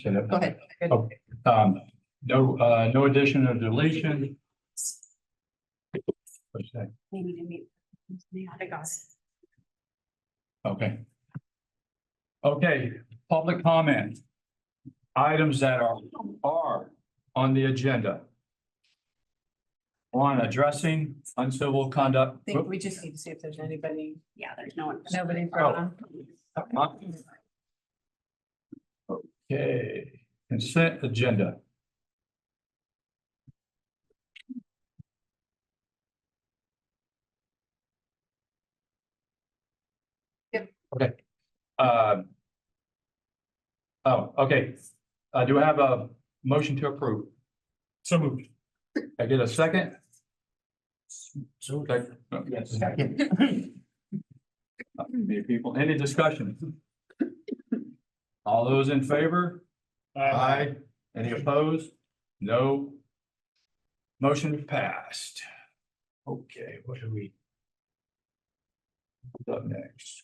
Say that. Go ahead. Oh, no addition or deletion. What's that? We need to meet. I got it. Okay. Okay, public comment. Items that are on the agenda. On addressing uncivil conduct. I think we just need to see if there's anybody. Yeah, there's no one. Nobody. Okay, consent agenda. Yep. Okay. Okay. Do I have a motion to approve? So moved. I get a second? So, yes. Many people, any discussion? All those in favor? Aye. Any opposed? No. Motion passed. Okay, what do we? What's up next?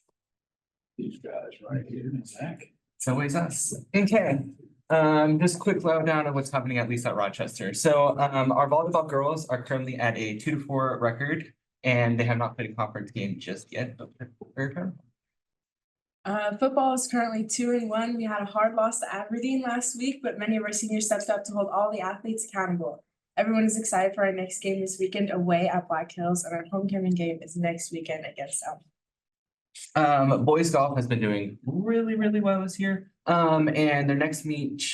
These guys right here, Zach. It's always us. Okay. Just a quick lowdown of what's happening at least at Rochester. So our volleyball girls are currently at a 2-4 record, and they have not played a conference game just yet. But football is currently 2-1. We had a hard loss to Aberdeen last week, but many of our seniors stepped up to hold all the athletes accountable. Everyone is excited for our next game this weekend away at Black Hills, and our homecoming game is next weekend against them. Boys golf has been doing really well this year. And their next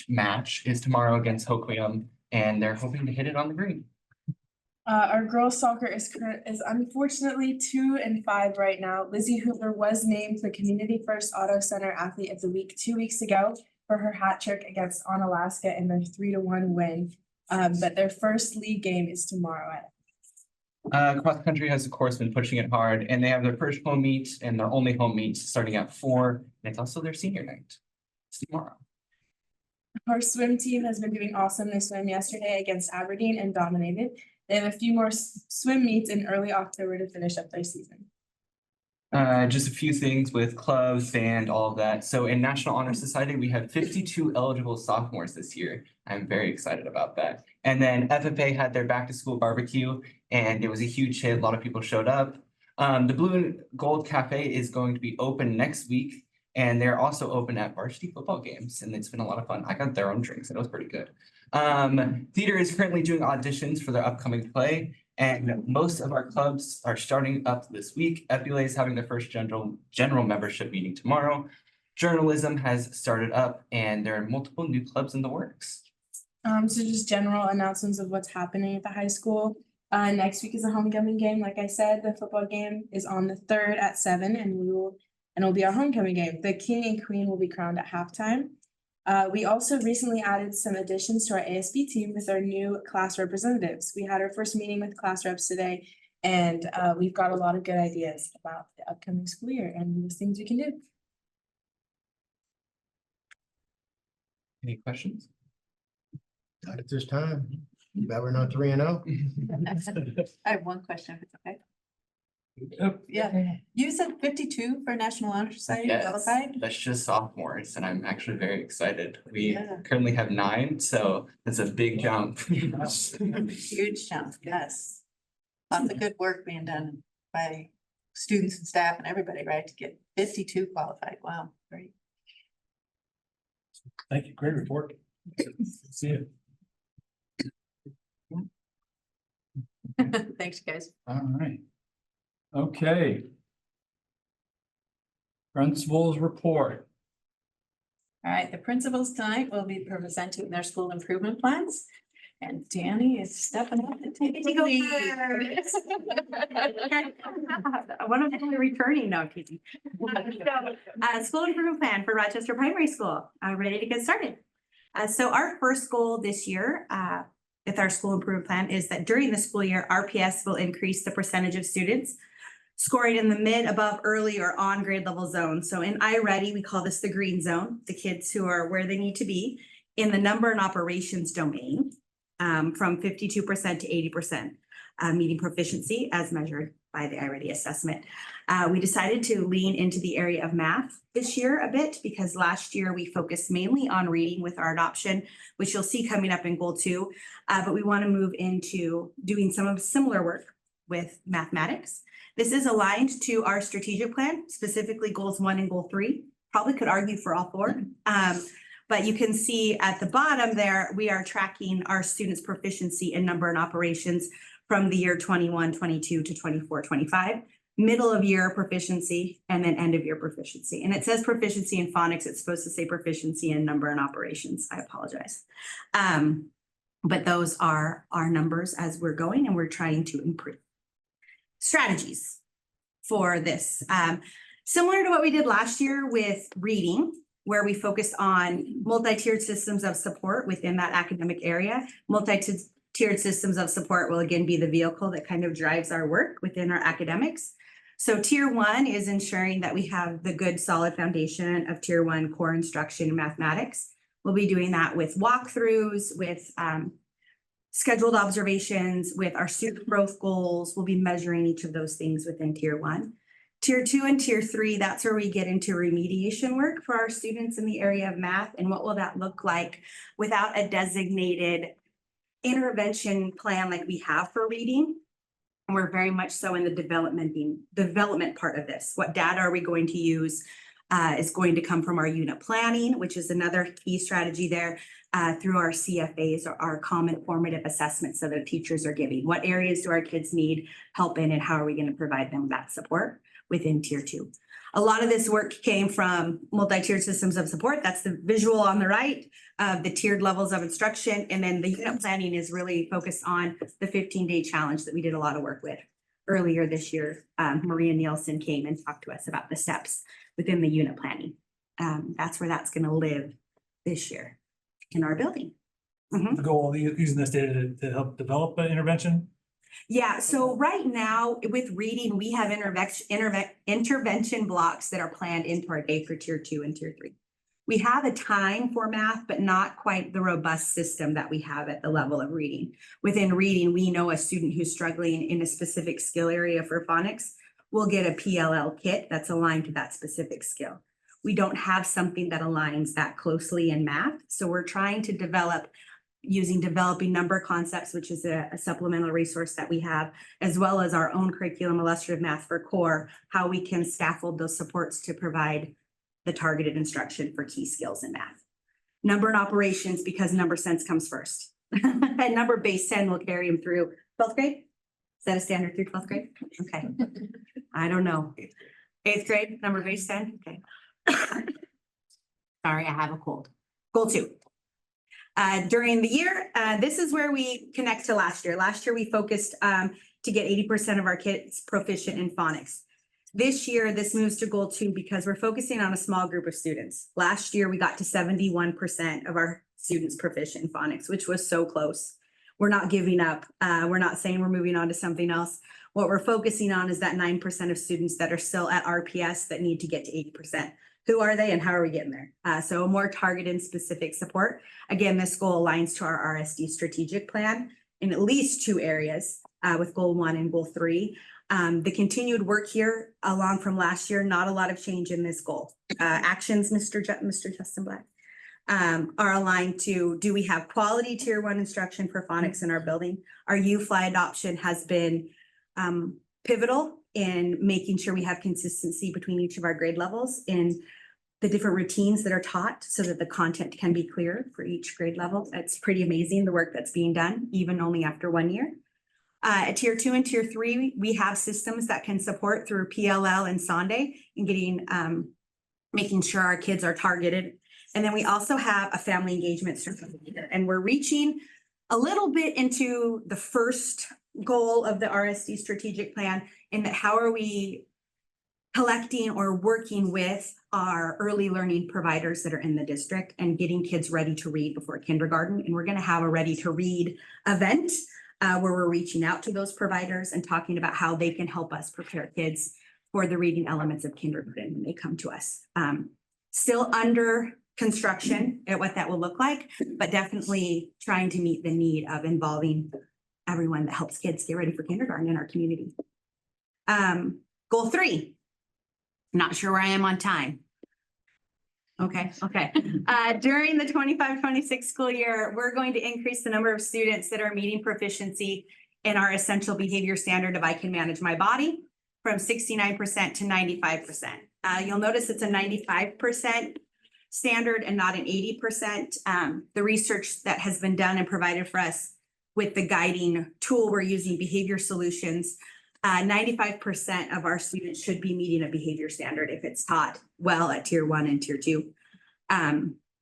match is tomorrow against Hoquiam, and they're hoping to hit it on the green. Our girls soccer is unfortunately 2-5 right now. Lizzie Hoover was named the Community First Auto Center Athlete of the Week 2 weeks ago for her hat trick against Onalaska in their 3-1 win. But their first league game is tomorrow Cross country has of course been pushing it hard, and they have their first home meet and their only home meet starting at 4, and it's also their senior night. It's tomorrow. Our swim team has been doing awesome. They swam yesterday against Aberdeen and dominated. They have a few more swim meets in early October to finish up their season. Just a few things with clubs, band, all of that. So in National Honor Society, we had 52 eligible sophomores this year. I'm very excited about that. And then FFA had their back to school barbecue, and it was a huge hit. A lot of people showed up. The Blue and Gold Cafe is going to be open next week, and they're also open at varsity football games, and it's been a lot of fun. I got their own drinks, and it was pretty good. Theater is currently doing auditions for their upcoming play, and most of our clubs are starting up this week. FBLA is having their first general membership meeting tomorrow. Journalism has started up, and there are multiple new clubs in the works. So just general announcements of what's happening at the high school. Next week is a homecoming game. Like I said, the football game is on the 3rd at 7, and it'll be our homecoming game. The king and queen will be crowned at halftime. We also recently added some additions to our ASB team with our new class representatives. We had our first meeting with class reps today, and we've got a lot of good ideas about the upcoming school year and the things we can do. Any questions? Not at this time. Bet we're not 3-0. I have one question, if it's okay. Yeah, you said 52 for National Honor Society qualified? That's just sophomores, and I'm actually very excited. We Yeah. currently have 9, so that's a big jump. Huge jump, yes. Lots of good work being done by students and staff and everybody, right, to get 52 qualified. Wow, great. Thank you, great report. See you. Thanks, guys. All right. Okay. Principals report. All right, the principals tonight will be presenting their school improvement plans. And Danny is stepping up and taking the lead. One of them returning now, Katie. School improvement plan for Rochester Primary School. Ready to get started. So our first goal this year with our school improvement plan is that during the school year, RPS will increase the percentage of students scoring in the mid, above, early, or on grade level zone. So in iReady, we call this the green zone, the kids who are where they need to be in the number and operations domain. From 52% to 80%, meeting proficiency as measured by the iReady assessment. We decided to lean into the area of math this year a bit because last year we focused mainly on reading with our adoption, which you'll see coming up in goal 2. But we want to move into doing some of similar work with mathematics. This is aligned to our strategic plan, specifically goals 1 and goal 3. Probably could argue for all 4. But you can see at the bottom there, we are tracking our students' proficiency in number and operations from the year 21-22 to 24-25, middle of year proficiency, and then end of year proficiency. And it says proficiency in phonics. It's supposed to say proficiency in number and operations. I apologize. But those are our numbers as we're going, and we're trying to improve. Strategies for this. Similar to what we did last year with reading, where we focused on multi-tiered systems of support within that academic area. Multi-tiered systems of support will again be the vehicle that kind of drives our work within our academics. So tier 1 is ensuring that we have the good solid foundation of tier 1 core instruction in mathematics. We'll be doing that with walkthroughs, with scheduled observations, with our student growth goals. We'll be measuring each of those things within tier 1. Tier 2 and tier 3, that's where we get into remediation work for our students in the area of math. And what will that look like without a designated intervention plan like we have for reading? And we're very much so in the development part of this. What data are we going to use is going to come from our unit planning, which is another key strategy there, through our CFAs, or our common formative assessments that the teachers are giving. What areas do our kids need help in, and how are we going to provide them that support within tier 2? A lot of this work came from multi-tiered systems of support. That's the visual on the right of the tiered levels of instruction. And then the unit planning is really focused on the 15-day challenge that we did a lot of work with earlier this year. Maria Nielsen came and talked to us about the steps within the unit planning. That's where that's going to live this year in our building. The goal of using this data to help develop an intervention. Yeah, so right now with reading, we have intervention blocks that are planned into our day for tier 2 and tier 3. We have a time for math, but not quite the robust system that we have at the level of reading. Within reading, we know a student who's struggling in a specific skill area for phonics will get a PLL kit that's aligned to that specific skill. We don't have something that aligns that closely in math, so we're trying to develop using developing number concepts, which is a supplemental resource that we have, as well as our own curriculum, illustrative math for core, how we can scaffold those supports to provide the targeted instruction for key skills in math. Number and operations, because number sense comes first. And number base 10 will carry them through 12th grade. Is that a standard through 12th grade? Okay. I don't know. 8th grade, number base 10, okay. Sorry, I have a cold. Goal 2. During the year, this is where we connect to last year. Last year, we focused to get 80% of our kids proficient in phonics. This year, this moves to goal 2 because we're focusing on a small group of students. Last year, we got to 71% of our students proficient in phonics, which was so close. We're not giving up. We're not saying we're moving on to something else. What we're focusing on is that 9% of students that are still at RPS that need to get to 80%. Who are they and how are we getting there? So more targeted and specific support. Again, this goal aligns to our RSD strategic plan in at least 2 areas with goal 1 and goal 3. The continued work here along from last year, not a lot of change in this goal. Actions, Mr. Justin Black, are aligned to, do we have quality tier 1 instruction for phonics in our building? Our U-Fly adoption has been pivotal in making sure we have consistency between each of our grade levels in the different routines that are taught so that the content can be clear for each grade level. It's pretty amazing the work that's being done, even only after 1 year. At tier 2 and tier 3, we have systems that can support through PLL and Sonde in getting, making sure our kids are targeted. And then we also have a family engagement certificate, and we're reaching a little bit into the first goal of the RSD strategic plan in that how are we collecting or working with our early learning providers that are in the district and getting kids ready to read before kindergarten. And we're going to have a ready to read event where we're reaching out to those providers and talking about how they can help us prepare kids for the reading elements of kindergarten when they come to us. Still under construction at what that will look like, but definitely trying to meet the need of involving everyone that helps kids get ready for kindergarten in our community. Goal 3. Not sure where I am on time. Okay. During the 25-26 school year, we're going to increase the number of students that are meeting proficiency in our essential behavior standard of I can manage my body from 69% to 95%. You'll notice it's a 95% standard and not an 80%. The research that has been done and provided for us with the guiding tool we're using, Behavior Solutions, 95% of our students should be meeting a behavior standard if it's taught well at tier 1 and tier 2.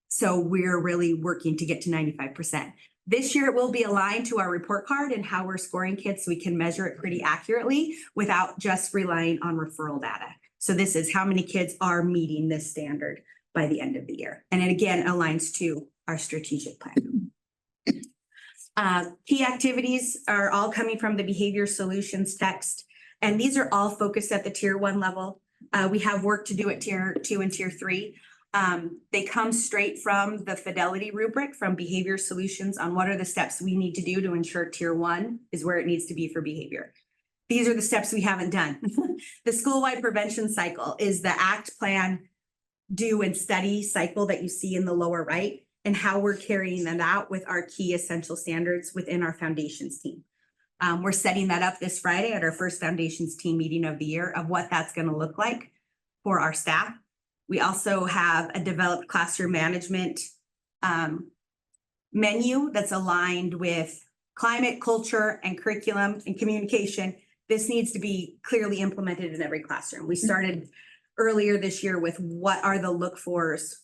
So we're really working to get to 95%. This year it will be aligned to our report card and how we're scoring kids so we can measure it pretty accurately without just relying on referral data. So this is how many kids are meeting this standard by the end of the year. And it again aligns to our strategic plan. Key activities are all coming from the Behavior Solutions text, and these are all focused at the tier 1 level. We have work to do at tier 2 and tier 3. They come straight from the fidelity rubric from Behavior Solutions on what are the steps we need to do to ensure tier 1 is where it needs to be for behavior. These are the steps we haven't done. The school-wide prevention cycle is the act, plan, do, and study cycle that you see in the lower right, and how we're carrying that out with our key essential standards within our foundations team. We're setting that up this Friday at our first foundations team meeting of the year of what that's going to look like for our staff. We also have a developed classroom management menu that's aligned with climate, culture, and curriculum and communication. This needs to be clearly implemented in every classroom. We started earlier this year with what are the look-fors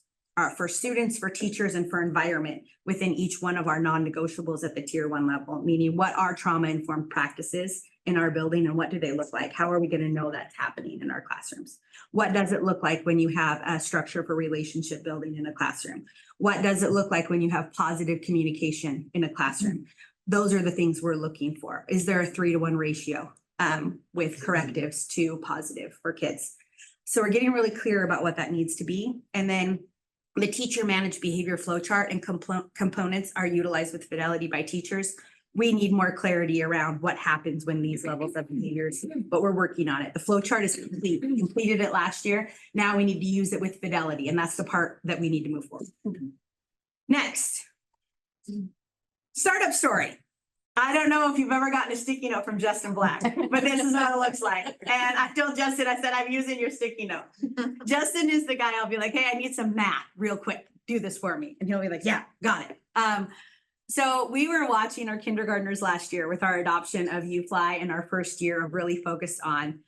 for students, for teachers, and for environment within each one of our non-negotiables at the tier 1 level, meaning what are trauma-informed practices in our building and what do they look like? How are we going to know that's happening in our classrooms? What does it look like when you have a structure for relationship building in a classroom? What does it look like when you have positive communication in a classroom? Those are the things we're looking for. Is there a 3-to-1 ratio with correctives to positive for kids? So we're getting really clear about what that needs to be. And then the teacher managed behavior flow chart and components are utilized with fidelity by teachers. We need more clarity around what happens when these levels of behaviors, but we're working on it. The flow chart is complete. We completed it last year. Now we need to use it with fidelity, and that's the part that we need to move forward. Next, startup story. I don't know if you've ever gotten a sticky note from Justin Black, but this is what it looks like. And I told Justin, I said, I'm using your sticky note. Justin is the guy I'll be like, hey, I need some math real quick. Do this for me. And he'll be like, yeah, got it. So we were watching our kindergartners last year with our adoption of UFly in our first year of really focused on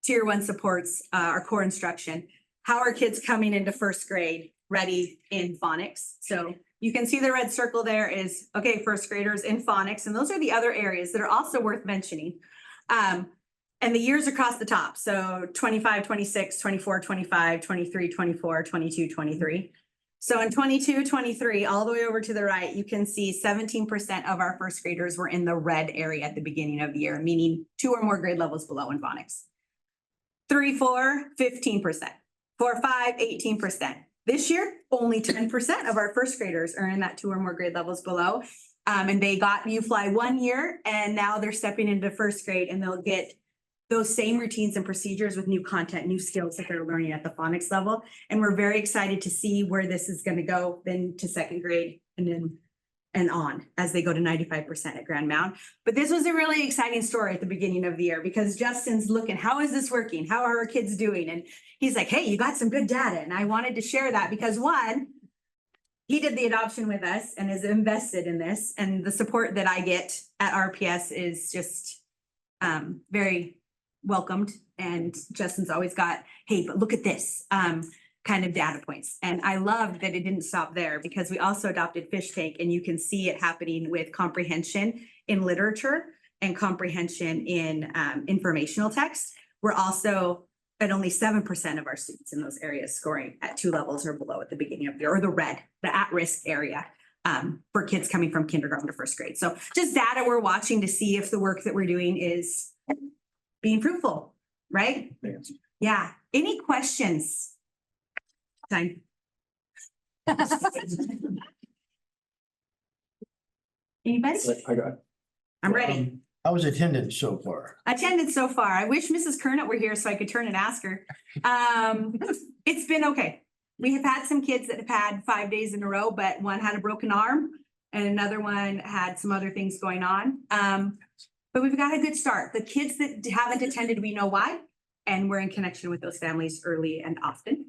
tier 1 supports, our core instruction. How are kids coming into first grade ready in phonics? So you can see the red circle there is, okay, first graders in phonics. And those are the other areas that are also worth mentioning. And the years across the top. So 25, 26, 24, 25, 23, 24, 22, 23. So in 22, 23, all the way over to the right, you can see 17% of our first graders were in the red area at the beginning of the year, meaning 2 or more grade levels below in phonics. 3, 4, 15%. 4, 5, 18%. This year, only 10% of our first graders are in that 2 or more grade levels below. And they got UFly 1 year, and now they're stepping into first grade, and they'll get those same routines and procedures with new content, new skills that they're learning at the phonics level. And we're very excited to see where this is going to go then to second grade and on as they go to 95% at Grand Mound. But this was a really exciting story at the beginning of the year because Justin's looking, how is this working? How are our kids doing? And he's like, hey, you got some good data. And I wanted to share that because one, he did the adoption with us and is invested in this. And the support that I get at RPS is just very welcomed. And Justin's always got, hey, but look at this kind of data points. And I loved that it didn't stop there because we also adopted Fish Tank, and you can see it happening with comprehension in literature and comprehension in informational text. We're also at only 7% of our students in those areas scoring at 2 levels or below at the beginning of the year, or the red, the at-risk area for kids coming from kindergarten to first grade. So just data we're watching to see if the work that we're doing is being fruitful, right? Yes. Yeah. Any questions? Time. Anybody? I got it. I'm ready. How was attendance so far? Attended so far. I wish Mrs. Kernet were here so I could turn and ask her. It's been okay. We have had some kids that have had 5 days in a row, but one had a broken arm and another one had some other things going on. But we've got a good start. The kids that haven't attended, we know why, and we're in connection with those families early and often.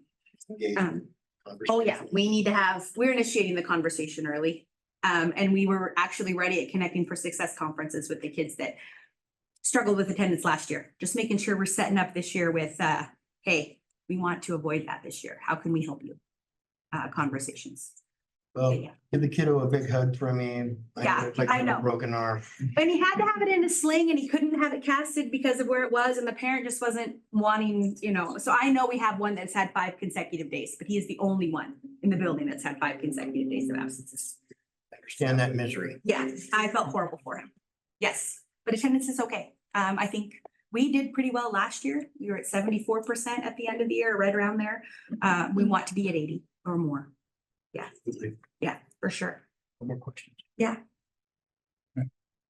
Oh yeah, we're initiating the conversation early. And we were actually ready at Connecting for Success conferences with the kids that struggled with attendance last year. Just making sure we're setting up this year with, hey, we want to avoid that this year. How can we help you? Conversations. Well, Yeah. give the kiddo a big hug from me. Yeah, It's like I a know. broken arm. And he had to have it in a sling and he couldn't have it casted because of where it was and the parent just wasn't wanting, so I know we have one that's had 5 consecutive days, but he is the only one in the building that's had 5 consecutive days of absences. I understand that misery. Yeah, I felt horrible for him. Yes, but attendance is okay. I think we did pretty well last year. We were at 74% at the end of the year, right around there. We want to be at 80 or more. Yeah, for sure. One more question. Yeah.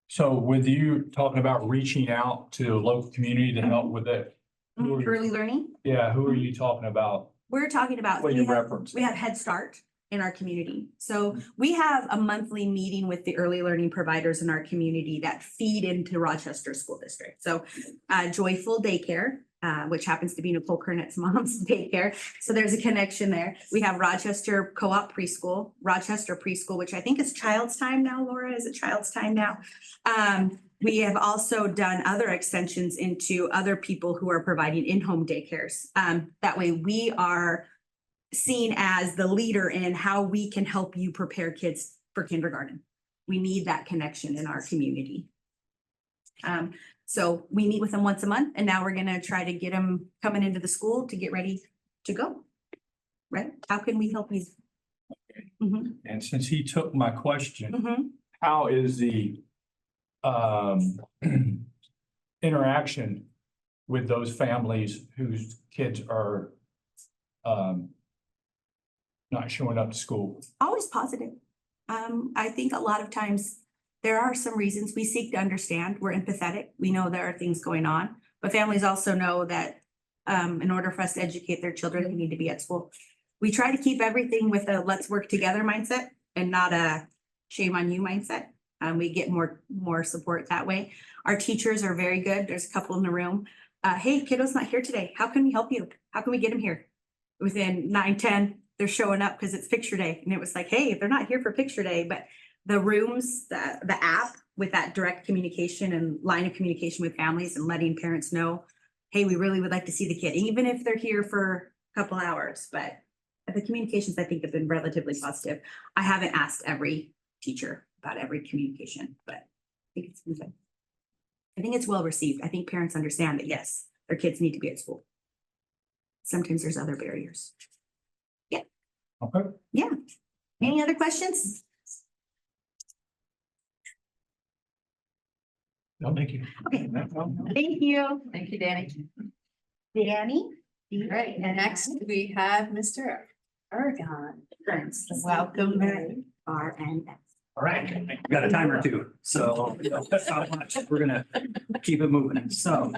So with you talking about reaching out to the local community to help with it, who are you- Early learning, yeah, who are you talking about? we're talking about. What we you have- reference? We have Head Start in our community. So we have a monthly meeting with the early learning providers in our community that feed into Rochester School District. So Joyful Daycare, which happens to be Nicole Kernet's mom's daycare. So there's a connection there. We have Rochester Co-op Preschool, Rochester Preschool, which I think is Child's Time now, Laura. Is it Child's Time now? We have also done other extensions into other people who are providing in-home daycares. That way we are seen as the leader in how we can help you prepare kids for kindergarten. We need that connection in our community. So we meet with them once a month and now we're gonna try to get them coming into the school to get ready to go. Right? How can we help you? Mhm, And since he took my question, mhm. how is the interaction with those families whose kids are not showing up to school? Always positive. I think a lot of times there are some reasons we seek to understand. We're empathetic. We know there are things going on, but families also know that in order for us to educate their children, they need to be at school. We try to keep everything with a let's work together mindset and not a shame on you mindset. We get more support that way. Our teachers are very good. There's a couple in the room. Hey, kiddo's not here today. How can we help you? How can we get him here? Within 9, 10, they're showing up because it's picture day. And it was like, hey, they're not here for picture day, but the rooms, the app with that direct communication and line of communication with families and letting parents know, hey, we really would like to see the kid, even if they're here for a couple hours. But the communications, I think, have been relatively positive. I haven't asked every teacher about every communication, but I think it's good. I think it's well received. I think parents understand that, yes, their kids need to be at school. Sometimes there's other barriers. Okay. Yeah. Any other questions? No, thank you. Okay, thank you. Thank you, Danny. Danny? All right, and next we have Mr. Aragon. Welcome. RNS. All right, we got a time or two, so that's not much. We're gonna keep it moving. So,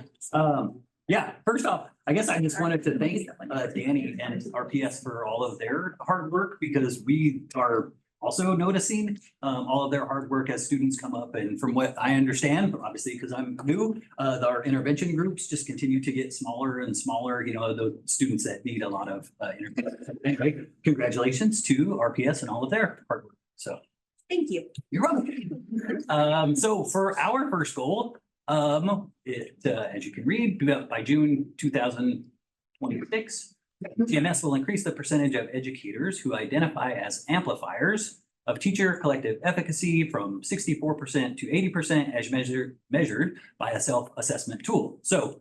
yeah, first off, I guess I just wanted to thank Danny and RPS for all of their hard work because we are also noticing all of their hard work as students come up. And from what I understand, obviously, because I'm new, our intervention groups just continue to get smaller and smaller, the students that need a lot of intervention. Anyway, congratulations to RPS and all of their hard work. So. Thank you. You're welcome. So for our first goal, as you can read, by June 2026, TMS will increase the percentage of educators who identify as amplifiers of teacher collective efficacy from 64% to 80% as measured by a self-assessment tool. So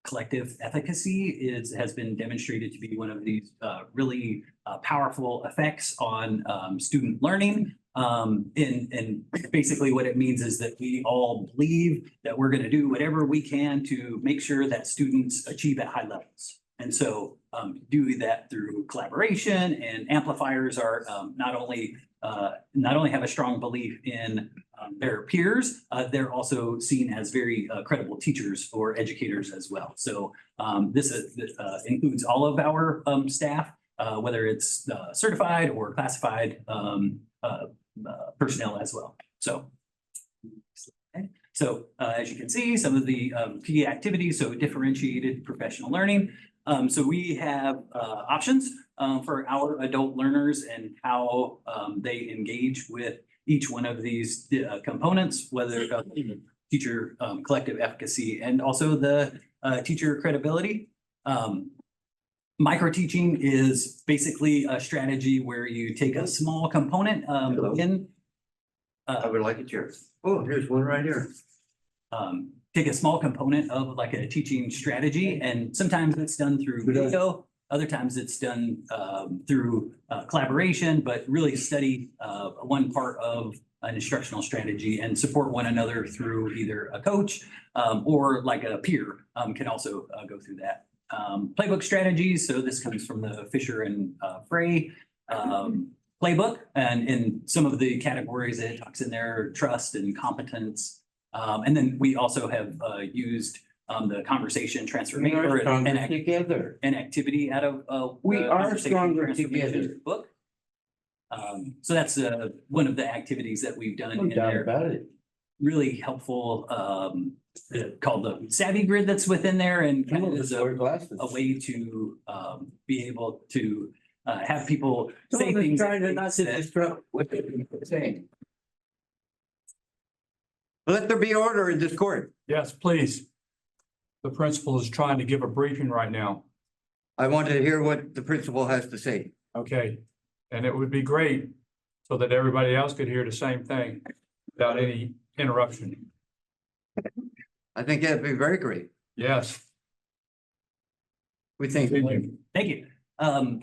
collective efficacy has been demonstrated to be one of these really powerful effects on student learning. And basically what it means is that we all believe that we're going to do whatever we can to make sure that students achieve at high levels. And so do that through collaboration, and amplifiers are not only not only have a strong belief in their peers, they're also seen as very credible teachers or educators as well. So this includes all of our staff, whether it's certified or classified personnel as well. So as you can see, some of the key activities, so differentiated professional learning. So we have options for our adult learners and how they engage with each one of these components, whether teacher collective efficacy and also the teacher credibility. Micro teaching is basically a strategy where you take a small component in. I would like a chair. Oh, here's one right here. Take a small component of like a teaching strategy, and sometimes it's done through video, other times it's done through collaboration, but really study one part of an instructional strategy and support one another through either a coach or like a peer can also go through that. Playbook strategies, so this comes from the Fisher and Frey playbook, and in some of the categories it talks in there, trust and competence. And then we also have used the conversation transformation Together. an activity out of We the are conversation stronger transformation together. book. So that's one of the activities that we've done No in doubt there. about it. Really helpful, called the Savvy Grid that's within there, and kind of is Wear glasses. a way to be able to have people say Someone's things. trying to not to disrupt what they're saying. Let there be order in this court. Yes, please. The principal is trying to give a briefing right now. I want to hear what the principal has to say. Okay, and it would be great so that everybody else could hear the same thing without any interruption. I think that'd be very great. Yes. We think. Continue. Thank you.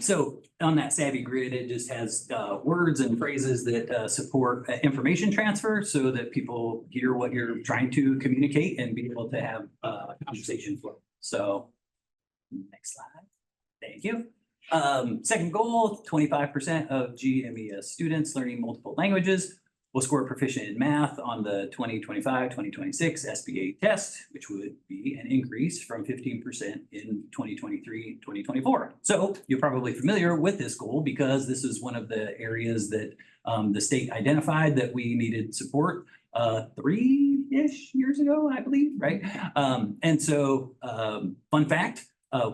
So on that Savvy Grid, it just has words and phrases that support information transfer so that people hear what you're trying to communicate and be able to have conversation flow. So next slide. Thank you. Second goal, 25% of GMES students learning multiple languages will score proficient in math on the 2025-2026 SBA test, which would be an increase from 15% in 2023-2024. So you're probably familiar with this goal because this is one of the areas that the state identified that we needed support 3-ish years ago, I believe, right? And so fun fact,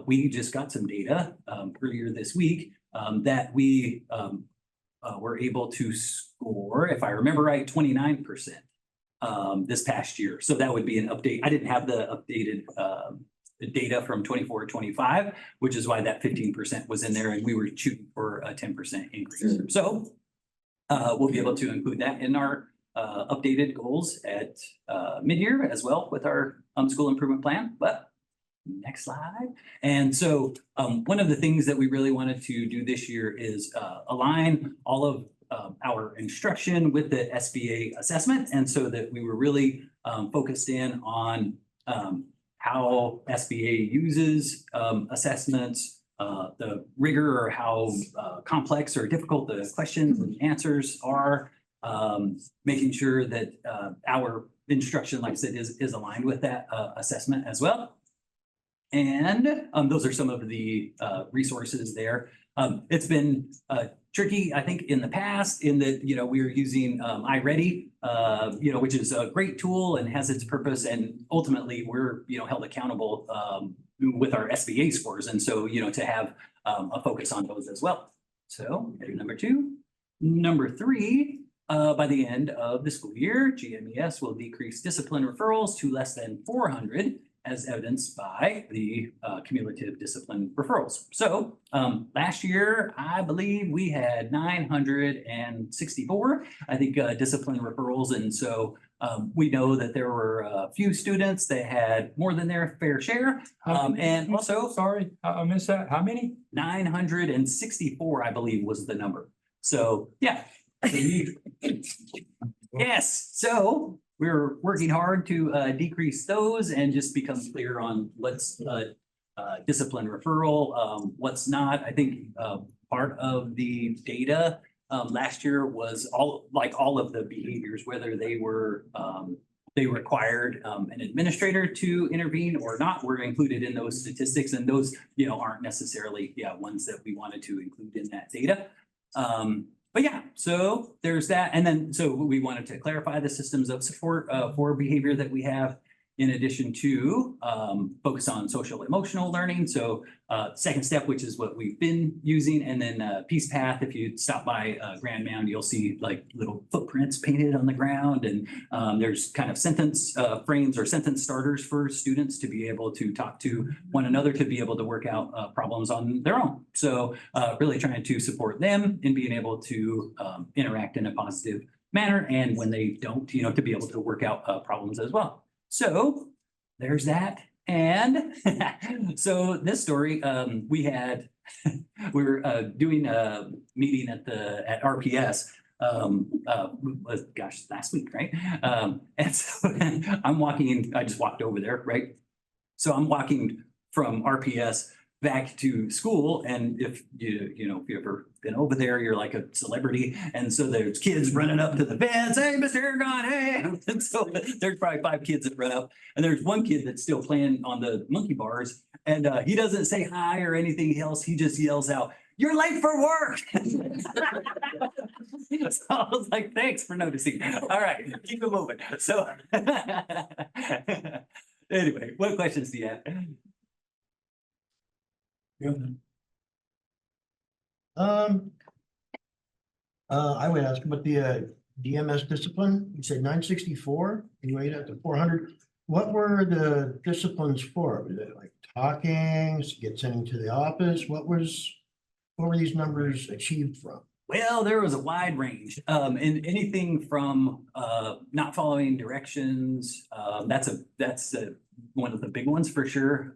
we just got some data earlier this week that we were able to score, if I remember right, 29% this past year. So that would be an update. I didn't have the updated data from 24-25, which is why that 15% was in there, and we were shooting for a 10% increase. So we'll be able to include that in our updated goals at mid-year as well with our school improvement plan. But next slide. And so one of the things that we really wanted to do this year is align all of our instruction with the SBA assessment. And so that we were really focused in on how SBA uses assessments, the rigor, or how complex or difficult the questions and answers are, making sure that our instruction, like I said, is aligned with that assessment as well. And those are some of the resources there. It's been tricky, I think, in the past in that, we were using iReady, which is a great tool and has its purpose. And ultimately, we're, held accountable with our SBA scores. And so, to have a focus on those as well. So heading number 2. Number 3, by the end of the school year, GMES will decrease discipline referrals to less than 400, as evidenced by the cumulative discipline referrals. So last year, I believe we had 964, I think, discipline referrals. And so we know that there were a few students that had more than their fair share. And also, Sorry, I missed that. How many? 964, I believe, was the number. So, yeah. Yes, so we're working hard to decrease those and just become clear on what's discipline referral, what's not. I think part of the data last year was all of the behaviors, whether they required an administrator to intervene or not, were included in those statistics. And those, aren't necessarily, ones that we wanted to include in that data. But yeah, so there's that. And then, so we wanted to clarify the systems of support for behavior that we have, in addition to focus on social emotional learning. So second step, which is what we've been using, and then Peace Path. If you stop by Grand Mound, you'll see like little footprints painted on the ground, and there's kind of sentence frames or sentence starters for students to be able to talk to one another, to be able to work out problems on their own. So really trying to support them in being able to interact in a positive manner, and when they don't, to be able to work out problems as well. So there's that. And so this story, we were doing a meeting at RPS, last week, right? And so I just walked over there, right? So I'm walking from RPS back to school, and if you've ever been over there, you're like a celebrity, and so there's kids running up to the fence, hey, Mr. Aragon, hey, and so there's probably 5 kids that run up, and there's one kid that's still playing on the monkey bars, and he doesn't say hi or anything else, he just yells out, "You're late for work." So I was like, thanks for noticing. All right, keep it moving. So anyway, what questions do you have? I would ask about the DMS discipline. You said 964, you weighed up to 400. What were the disciplines for? Was it like talking, get sent to the office? What were these numbers achieved from? Well, there was a wide range, and anything from not following directions. That's one of the big ones for sure.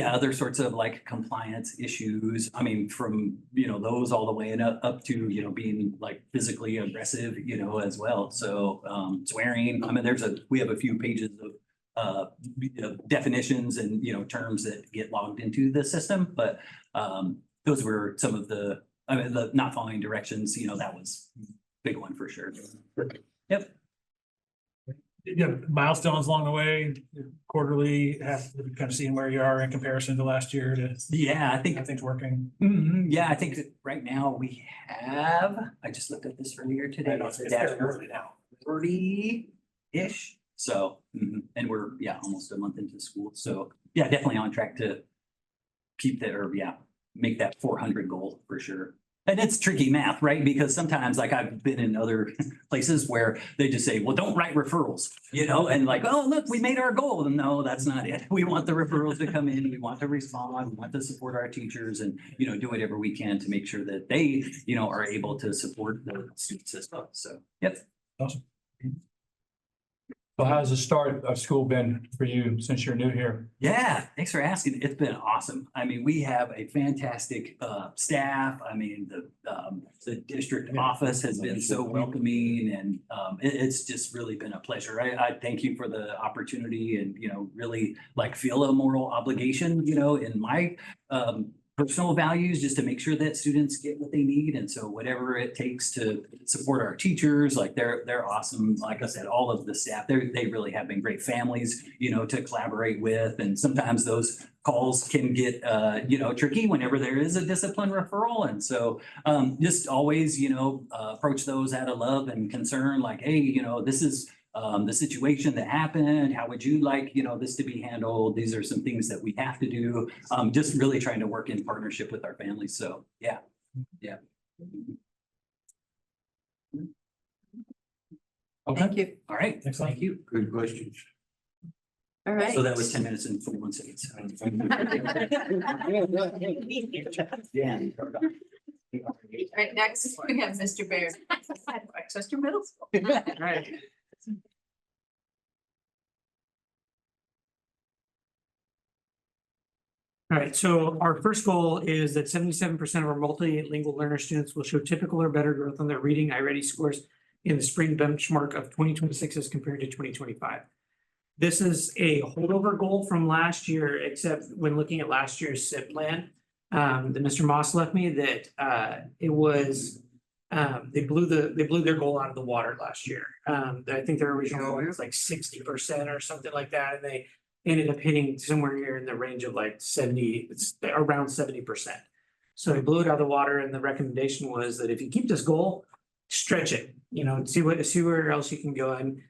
Other sorts of like compliance issues. I mean, from, those all the way and up to, being like physically aggressive, as well. So, swearing, I mean, we have a few pages of, definitions and, terms that get logged into the system, but, those were some of the not following directions, that was a big one for sure. Yep. Yeah, milestones along the way, quarterly, kind of seeing where you are in comparison to last year to. Yeah, I think Everything's working. Yeah, I think that right now we have, I just looked at this earlier today. It's very early now. 30-ish. So, and we're, almost a month into school. So, definitely on track to keep that, or make that 400 goal for sure. And it's tricky math, right? Because sometimes, like, I've been in other places where they just say, well, don't write referrals, and like, oh, look, we made our goal. And no, that's not it. We want the referrals to come in. We want to respond. We want to support our teachers and, do whatever we can to make sure that they, are able to support the students as well. So, yep. Awesome. So how's the start of school been for you since you're new here? Yeah, thanks for asking. It's been awesome. I mean, we have a fantastic staff. I mean, the district office has been so welcoming, and it's just really been a pleasure. I thank you for the opportunity, and really like feel a moral obligation, in my personal values, just to make sure that students get what they need. And so whatever it takes to support our teachers, like they're awesome. Like I said, all of the staff, they really have been great families, to collaborate with. And sometimes those calls can get, tricky whenever there is a discipline referral. And so just always, approach those out of love and concern, like, hey, this is the situation that happened. How would you like, this to be handled? These are some things that we have to do. Just really trying to work in partnership with our families. So, yeah. Okay. Thank you. All right. Excellent. Thank you. Good questions. All right. So that was 10 minutes and 41 seconds. Yeah. Right, next, we have Mr. Baird. Rochester Middle School. Right. All right, so our first goal is that 77% of our multilingual learner students will show typical or better growth on their reading iReady scores in the spring benchmark of 2026 as compared to 2025. This is a holdover goal from last year, except when looking at last year's SIP plan, that Mr. Moss left me that it was they blew their goal out of the water last year. I think their original goal was like 60% or something like that, and they ended up hitting somewhere here in the range of like 70, it's around 70%. So they blew it out of the water, and the recommendation was that if you keep this goal, stretch it, see where else you can go. And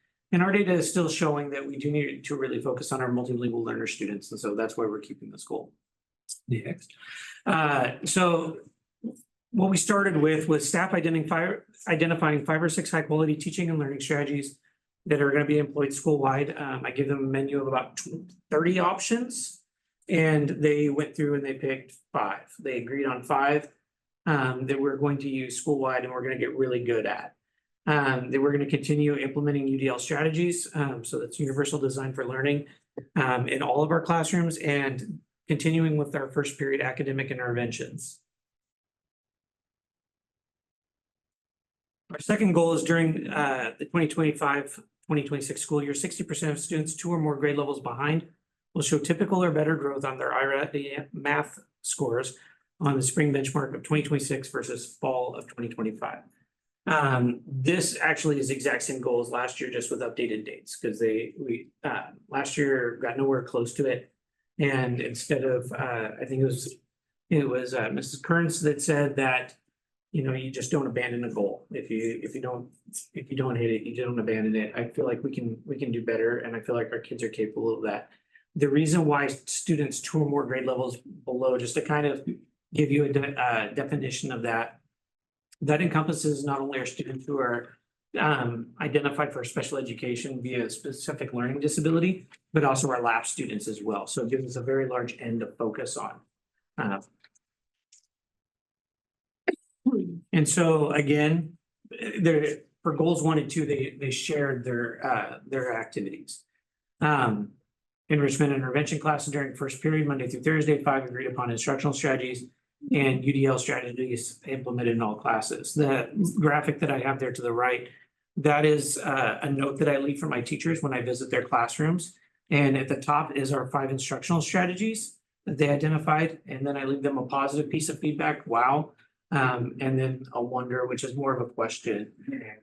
our data is still showing that we do need to really focus on our multilingual learner students, and so that's why we're keeping this goal. Next. So what we started with was staff identifying 5 or 6 high quality teaching and learning strategies that are going to be employed school-wide. I give them a menu of about 30 options, and they went through and they picked 5. They agreed on 5 that we're going to use school-wide and we're going to get really good at. That we're going to continue implementing UDL strategies, so that's universal design for learning, in all of our classrooms, and continuing with our first period academic interventions. Our second goal is during the 2025-2026 school year, 60% of students 2 or more grade levels behind will show typical or better growth on their IRA math scores on the spring benchmark of 2026 versus fall of 2025. This actually is the exact same goal as last year, just with updated dates, because we last year got nowhere close to it. And instead of, I think it was Mrs. Kearns that said that, you just don't abandon a goal. If you don't hit it, you don't abandon it. I feel like we can do better, and I feel like our kids are capable of that. The reason why students 2 or more grade levels below, just to kind of give you a definition of that encompasses not only our students who are identified for special education via specific learning disability, but also our LAP students as well. So it gives us a very large end to focus on. And so again, for goals 1 and 2, they shared their activities. Enrichment and intervention classes during first period, Monday through Thursday, 5 agreed upon instructional strategies and UDL strategies implemented in all classes. The graphic that I have there to the right, that is a note that I leave for my teachers when I visit their classrooms. And at the top is our 5 instructional strategies that they identified. And then I leave them a positive piece of feedback, wow. And then a wonder, which is more of a question,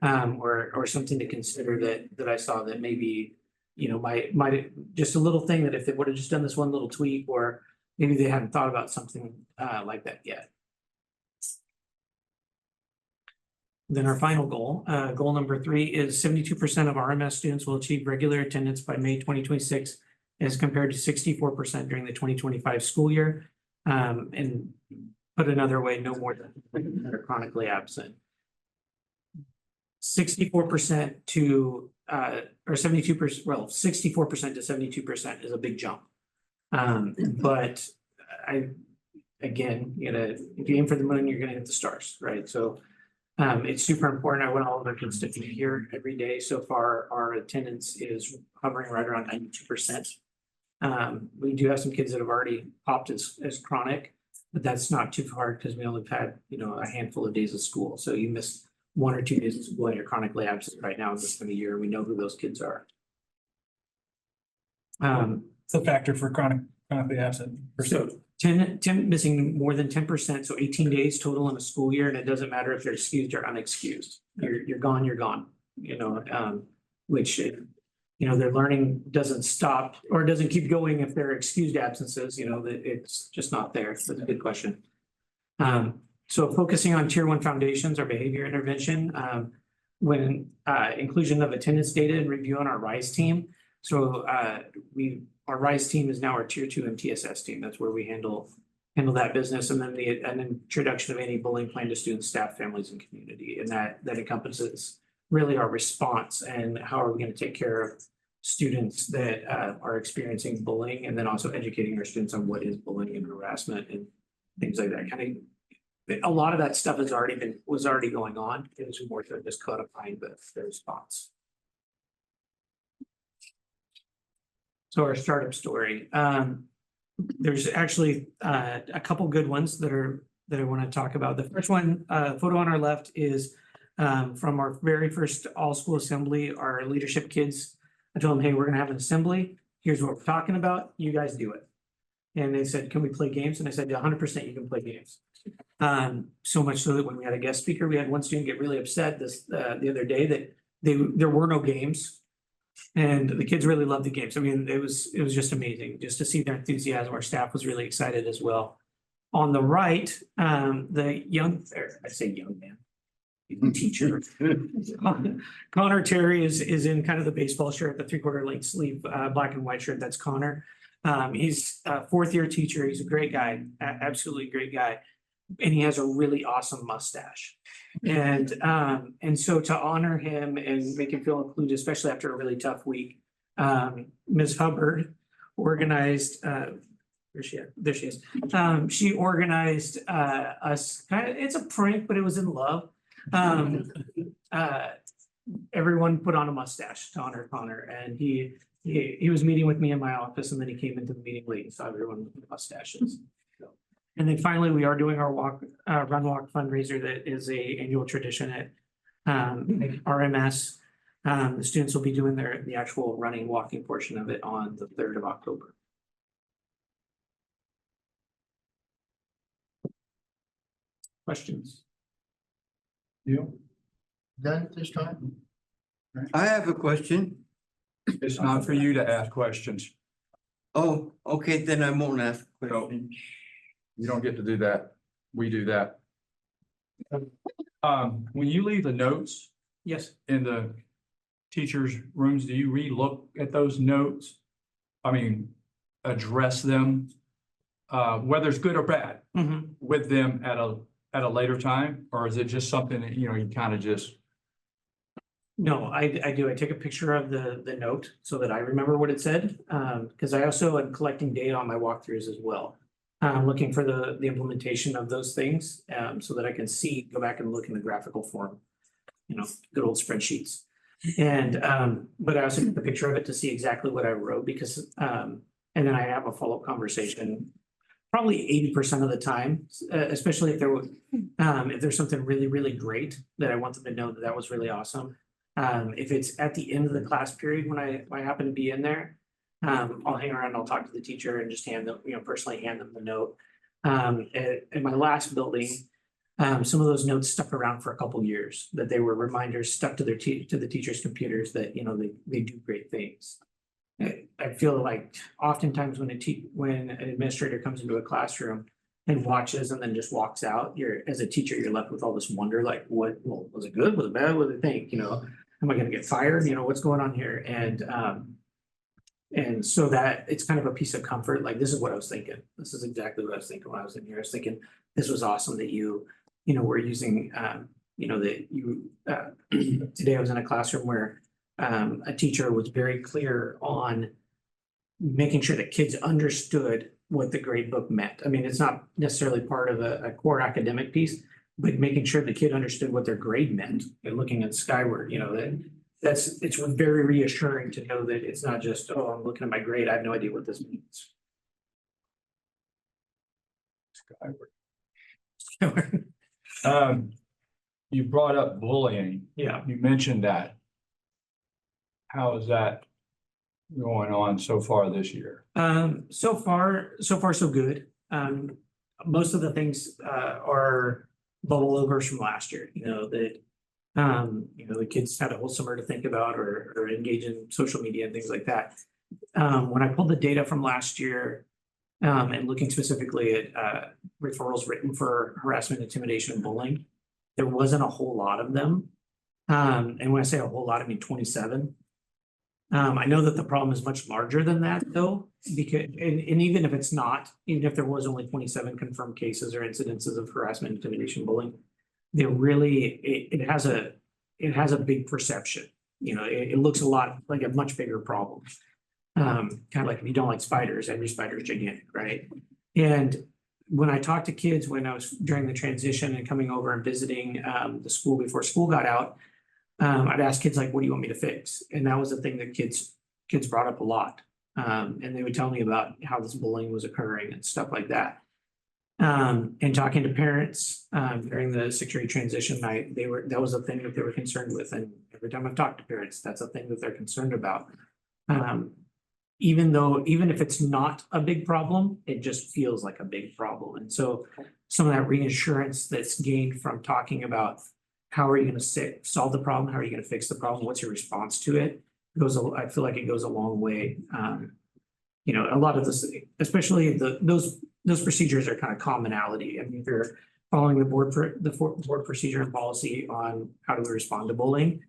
or something to consider that I saw that maybe, might just a little thing that if they would have just done this one little tweak, or maybe they hadn't thought about something like that yet. Then our final goal, goal number 3 is 72% of RMS students will achieve regular attendance by May 2026, as compared to 64% during the 2025 school year. And put another way, no more than are chronically absent. 64% to or 72%, well, 64% to 72% is a big jump. But again, if you aim for the moon, you're gonna hit the stars, right? So it's super important. I want all of our kids to be here every day. So far, our attendance is hovering right around 92%. We do have some kids that have already popped as chronic, but that's not too hard because we only had, a handful of days of school. So you missed 1 or 2 days of school and you're chronically absent right now in this time of year. We know who those kids are. It's a factor for chronically absent. So 10 missing more than 10%, so 18 days total in a school year, and it doesn't matter if they're excused or unexcused. You're gone, which their learning doesn't stop or doesn't keep going if they're excused absences, that it's just not there. That's a good question. So focusing on tier 1 foundations, our behavior intervention, when inclusion of attendance data and review on our RISE team. So our RISE team is now our tier 2 MTSS team. That's where we handle that business. And then an introduction of any bullying plan to students, staff, families, and community. And that encompasses really our response and how are we going to take care of students that are experiencing bullying, and then also educating our students on what is bullying and harassment and things like that. A lot of that stuff was already going on. It was more so just codifying the response. So our startup story. There's actually a couple good ones that I want to talk about. The first one, photo on our left, is from our very first all-school assembly. Our leadership kids, I told them, hey, we're going to have an assembly. Here's what we're talking about. You guys do it. And they said, can we play games? And I said, 100% you can play games. So much so that when we had a guest speaker, we had one student get really upset the other day that there were no games. And the kids really loved the games. I mean, it was just amazing just to see their enthusiasm. Our staff was really excited as well. On the right, the young, I say young man, teacher. Connor Terry is in kind of the baseball shirt, the 3/4 length sleeve, black and white shirt. That's Connor. He's a 4th-year teacher. He's a great guy, absolutely great guy. And he has a really awesome mustache. And so to honor him and make him feel included, especially after a really tough week, Ms. Hubbard organized, where's she at? There she is. She organized us kind of, it's a prank, but it was in love. Everyone put on a mustache to honor Connor, and he was meeting with me in my office, and then he came into the meeting late and saw everyone with mustaches. And then finally, we are doing our run walk fundraiser that is a annual tradition at RMS. The students will be doing the actual running, walking portion of it on the 3rd of October. Questions? You? Done at this time? I have a question. It's not for you to ask questions. Oh, okay, then I won't ask a question. You don't get to do that. We do that. When you leave the notes Yes. in the teachers' rooms, do you re-look at those notes? I mean, address them, whether it's good or bad, with them at a later time? Or is it just something that, you kind of just? No, I do. I take a picture of the note so that I remember what it said. Because I also am collecting data on my walkthroughs as well. Looking for the implementation of those things, so that I can go back and look in the graphical form, good old spreadsheets. And, but I also get the picture of it to see exactly what I wrote because, and then I have a follow-up conversation probably 80% of the time, especially if there's something really, really great that I want them to know that was really awesome. If it's at the end of the class period when I happen to be in there, I'll hang around, I'll talk to the teacher and just hand them, personally hand them the note. In my last building, some of those notes stuck around for a couple years, that they were reminders stuck to the teachers' computers that, they do great things. I feel like oftentimes when an administrator comes into a classroom and watches and then just walks out, as a teacher, you're left with all this wonder, like, well, was it good? Was it bad? What do they think? Am I gonna get fired? What's going on here? And so that it's kind of a piece of comfort, like, this is what I was thinking. This is exactly what I was thinking when I was in here. I was thinking, this was awesome that were using, today I was in a classroom where a teacher was very clear on making sure that kids understood what the grade book meant. I mean, it's not necessarily part of a core academic piece, but making sure the kid understood what their grade meant and looking at skyward, it's very reassuring to know that it's not just, oh, I'm looking at my grade, I have no idea what this means. You brought up bullying. Yeah. You mentioned that. How is that going on so far this year? So far, so good. Most of the things are bubble overs from last year, the kids had a whole summer to think about or engage in social media and things like that. When I pulled the data from last year, and looking specifically at referrals written for harassment, intimidation, and bullying, there wasn't a whole lot of them. And when I say a whole lot, I mean 27. I know that the problem is much larger than that though, because, and even if it's not, even if there was only 27 confirmed cases or incidences of harassment, intimidation, bullying, it has a big perception. It looks a lot like a much bigger problem. Kind of like if you don't like spiders, every spider is gigantic, right? And when I talked to kids when I was during the transition and coming over and visiting the school before school got out, I'd ask kids like, what do you want me to fix? And that was the thing that kids brought up a lot. And they would tell me about how this bullying was occurring and stuff like that. And talking to parents during the 6-year transition night, that was a thing that they were concerned with. And every time I've talked to parents, that's a thing that they're concerned about. even if it's not a big problem, it just feels like a big problem. And so some of that reassurance that's gained from talking about how are you going to solve the problem? How are you going to fix the problem? What's your response to it? I feel like it goes a long way. You know, a lot of this, especially those procedures are kind of commonality. I mean, if you're following the board procedure and policy on how do we respond to bullying,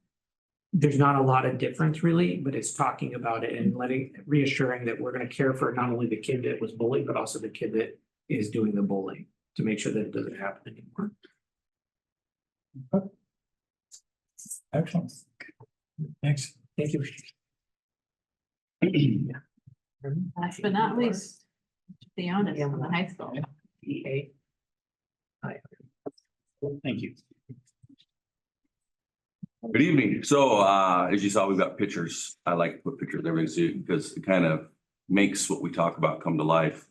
there's not a lot of difference really, but it's talking about it and reassuring that we're going to care for not only the kid that was bullied, but also the kid that is doing the bullying to make sure that it doesn't happen anymore. Excellent. Thanks. Thank you. Last but not least, to be honest, in the high school. Thank you. Good evening. So as you saw, we've got pictures. I like to put pictures of everything because it kind of makes what we talk about come to life.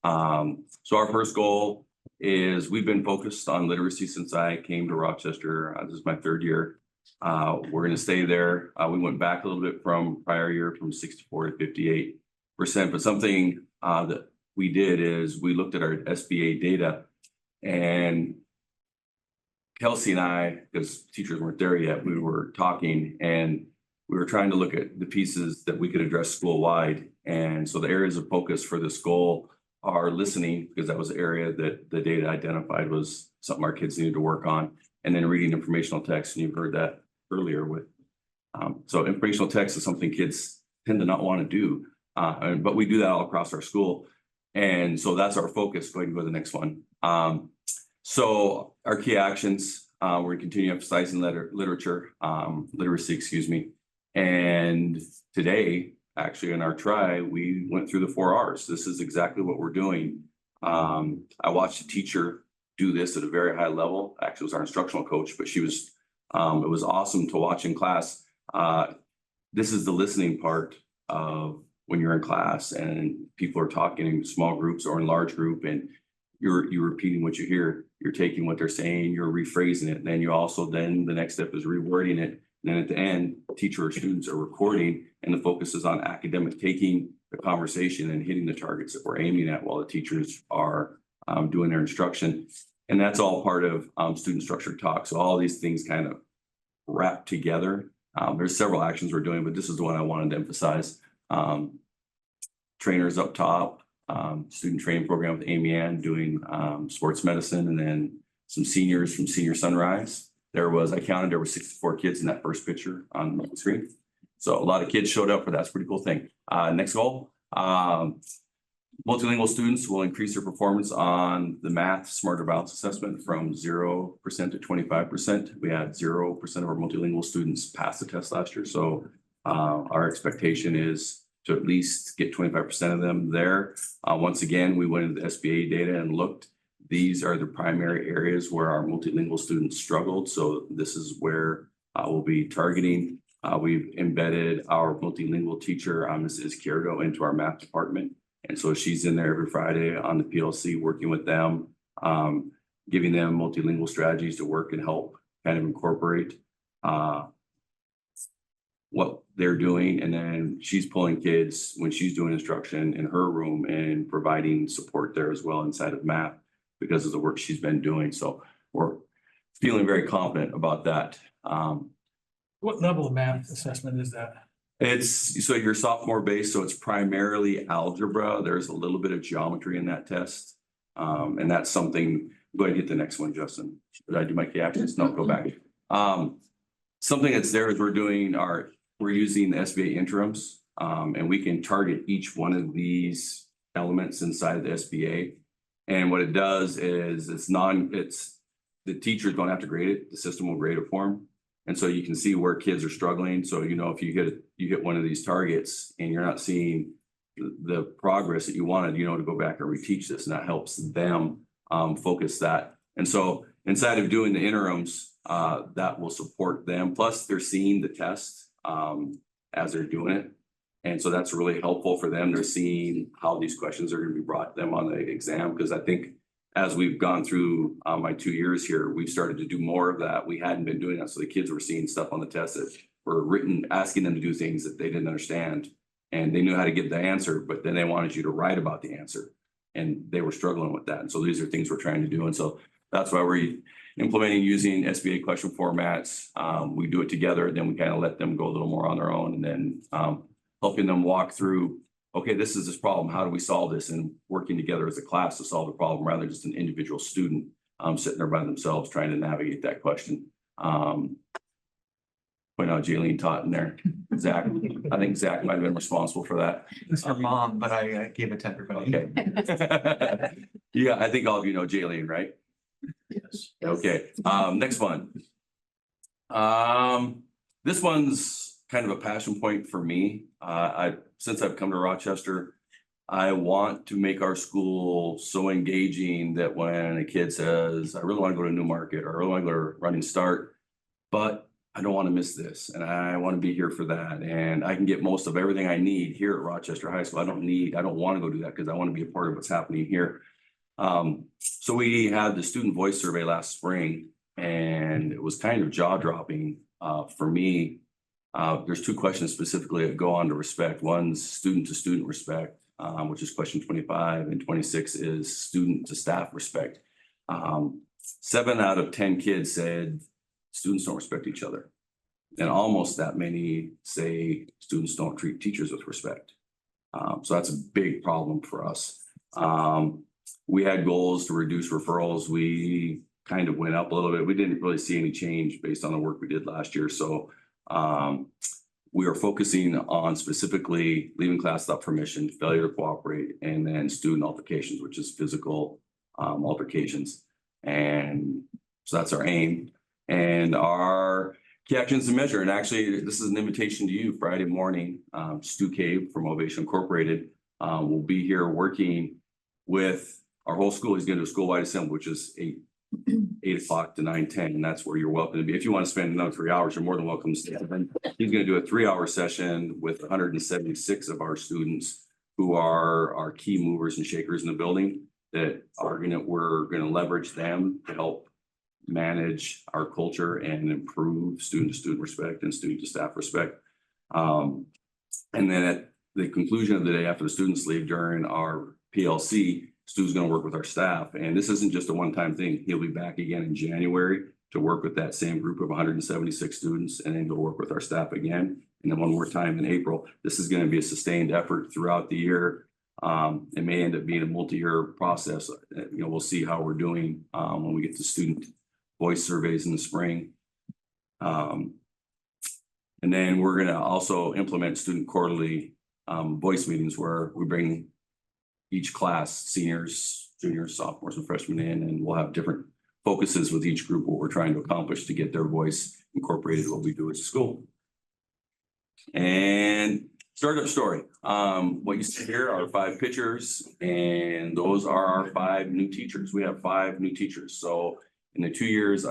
So our first goal is we've been focused on literacy since I came to Rochester. This is my third year. We're going to stay there. We went back a little bit from prior year from 64 to 58%. But something that we did is we looked at our SBA data, and Kelsey and I, because teachers weren't there yet, we were talking and we were trying to look at the pieces that we could address school-wide. And so the areas of focus for this goal are listening, because that was the area that the data identified was something our kids needed to work on, and then reading informational text. And you've heard that earlier with, so informational text is something kids tend to not want to do, but we do that all across our school. And so that's our focus. Go ahead and go to the next one. So our key actions, we're going to continue emphasizing literacy, excuse me. And today, actually in our try, we went through the 4 R's. This is exactly what we're doing. I watched a teacher do this at a very high level. Actually, it was our instructional coach, but she was, it was awesome to watch in class. This is the listening part of when you're in class and people are talking in small groups or in large group, and you're repeating what you hear. You're taking what they're saying, you're rephrasing it. And then you also, then the next step is rewording it. And then at the end, teacher or students are recording, and the focus is on academic, taking the conversation and hitting the targets that we're aiming at while the teachers are doing their instruction. And that's all part of student structured talk. So all these things kind of wrap together. There's several actions we're doing, but this is the one I wanted to emphasize. Trainers up top, student training program with Amy Ann doing sports medicine, and then some seniors from Senior Sunrise. I counted, there were 64 kids in that first picture on the screen. So a lot of kids showed up for that. That's a pretty cool thing. Next goal, multilingual students will increase their performance on the math smarter balance assessment from 0% to 25%. We had 0% of our multilingual students pass the test last year. So our expectation is to at least get 25% of them there. Once again, we went into the SBA data and looked. These are the primary areas where our multilingual students struggled. So this is where we'll be targeting. We've embedded our multilingual teacher, Mrs. Kierdo, into our math department. And so she's in there every Friday on the PLC, working with them, giving them multilingual strategies to work and help kind of incorporate what they're doing. And then she's pulling kids when she's doing instruction in her room and providing support there as well inside of math because of the work she's been doing. So we're feeling very confident about that. What level of math assessment is that? It's, so you're sophomore based, so it's primarily algebra. There's a little bit of geometry in that test. And that's something, go ahead and hit the next one, Justin. Did I do my key actions? No, go back. Something that's there is we're using the SBA interims, and we can target each one of these elements inside of the SBA. And what it does is the teachers don't have to grade it. The system will grade it for them. And so you can see where kids are struggling. So, you know, if you hit one of these targets and you're not seeing the progress that you wanted, you know, to go back and reteach this, and that helps them focus that. And so inside of doing the interims, that will support them. Plus they're seeing the test as they're doing it. And so that's really helpful for them. They're seeing how these questions are going to be brought to them on the exam. Because I think as we've gone through my 2 years here, we've started to do more of that. We hadn't been doing that. So the kids were seeing stuff on the test that were written, asking them to do things that they didn't understand. and they knew how to give the answer, but then they wanted you to write about the answer. And they were struggling with that. And so these are things we're trying to do. And so that's why we're implementing using SBA question formats. We do it together, then we kind of let them go a little more on their own, and then helping them walk through, okay, this is this problem. How do we solve this? And working together as a class to solve the problem rather than just an individual student sitting there by themselves trying to navigate that question. Point out Jaylene taught in there. Zach, I think Zach might have been responsible for that. It's her mom, but I gave it to everybody. Okay. Yeah, I think all of you know Jaylene, right? Yes. Okay, next one. This one's kind of a passion point for me. Since I've come to Rochester, I want to make our school so engaging that when a kid says, I really want to go to Newmarket, or I really want to go to Running Start, but I don't want to miss this, and I want to be here for that, and I can get most of everything I need here at Rochester High School. I don't want to go do that because I want to be a part of what's happening here. So we had the student voice survey last spring, and it was kind of jaw-dropping for me. There's two questions specifically that go on to respect. One's student to student respect, which is question 25, and 26 is student to staff respect. 7 out of 10 kids said students don't respect each other. And almost that many say students don't treat teachers with respect. So that's a big problem for us. We had goals to reduce referrals. We kind of went up a little bit. We didn't really see any change based on the work we did last year. So we are focusing on specifically leaving class without permission, failure to cooperate, and then student altercations, which is physical altercations. And so that's our aim. And our key actions to measure, and actually this is an invitation to you. Friday morning, Stu Cave from Ovation Incorporated will be here working with our whole school. He's going to do a school-wide assembly, which is 8 o'clock to 9:10, and that's where you're welcome to be. If you want to spend another 3 hours, you're more than welcome to stay. He's going to do a 3-hour session with 176 of our students who are our key movers and shakers in the building that we're going to leverage them to help manage our culture and improve student to student respect and student to staff respect. And then at the conclusion of the day, after the students leave during our PLC, Stu's going to work with our staff. And this isn't just a one-time thing. He'll be back again in January to work with that same group of 176 students, and then he'll work with our staff again. And then one more time in April. This is going to be a sustained effort throughout the year. It may end up being a multi-year process. We'll see how we're doing when we get to student voice surveys in the spring. And then we're going to also implement student quarterly voice meetings where we bring each class, seniors, juniors, sophomores, and freshmen in, and we'll have different focuses with each group, what we're trying to accomplish to get their voice incorporated in what we do as a school. And startup story. What you see here are 5 pictures, and those are our 5 new teachers. We have 5 new teachers. So in the 2 years,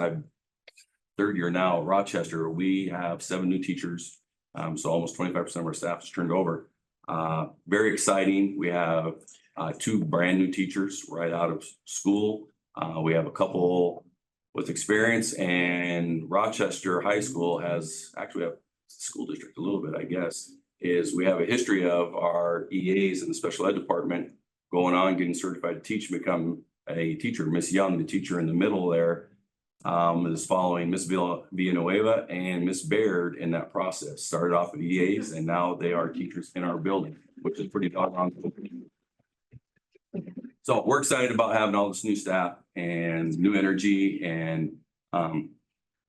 third year now at Rochester, we have 7 new teachers. So almost 25% of our staff is turned over. Very exciting. We have 2 brand new teachers right out of school. We have a couple with experience, and Rochester High School has actually a school district a little bit, I guess, is we have a history of our EAs in the special ed department going on, getting certified to teach, become a teacher. Miss Young, the teacher in the middle there, is following Miss Villanueva and Miss Baird in that process. Started off at EAs, and now they are teachers in our building, which is pretty doggone cool. So we're excited about having all this new staff and new energy, and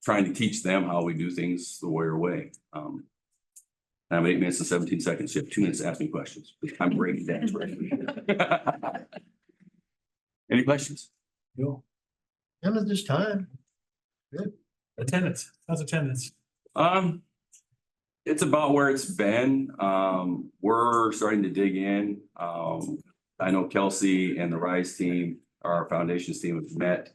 trying to teach them how we do things the Warrior way. I have 8 minutes and 17 seconds. You have 2 minutes to ask me questions. I'm breaking down. Any questions? No. None at this time. Attendance, how's attendance? It's about where it's been. We're starting to dig in. I know Kelsey and the RISE team, our foundations team, have met.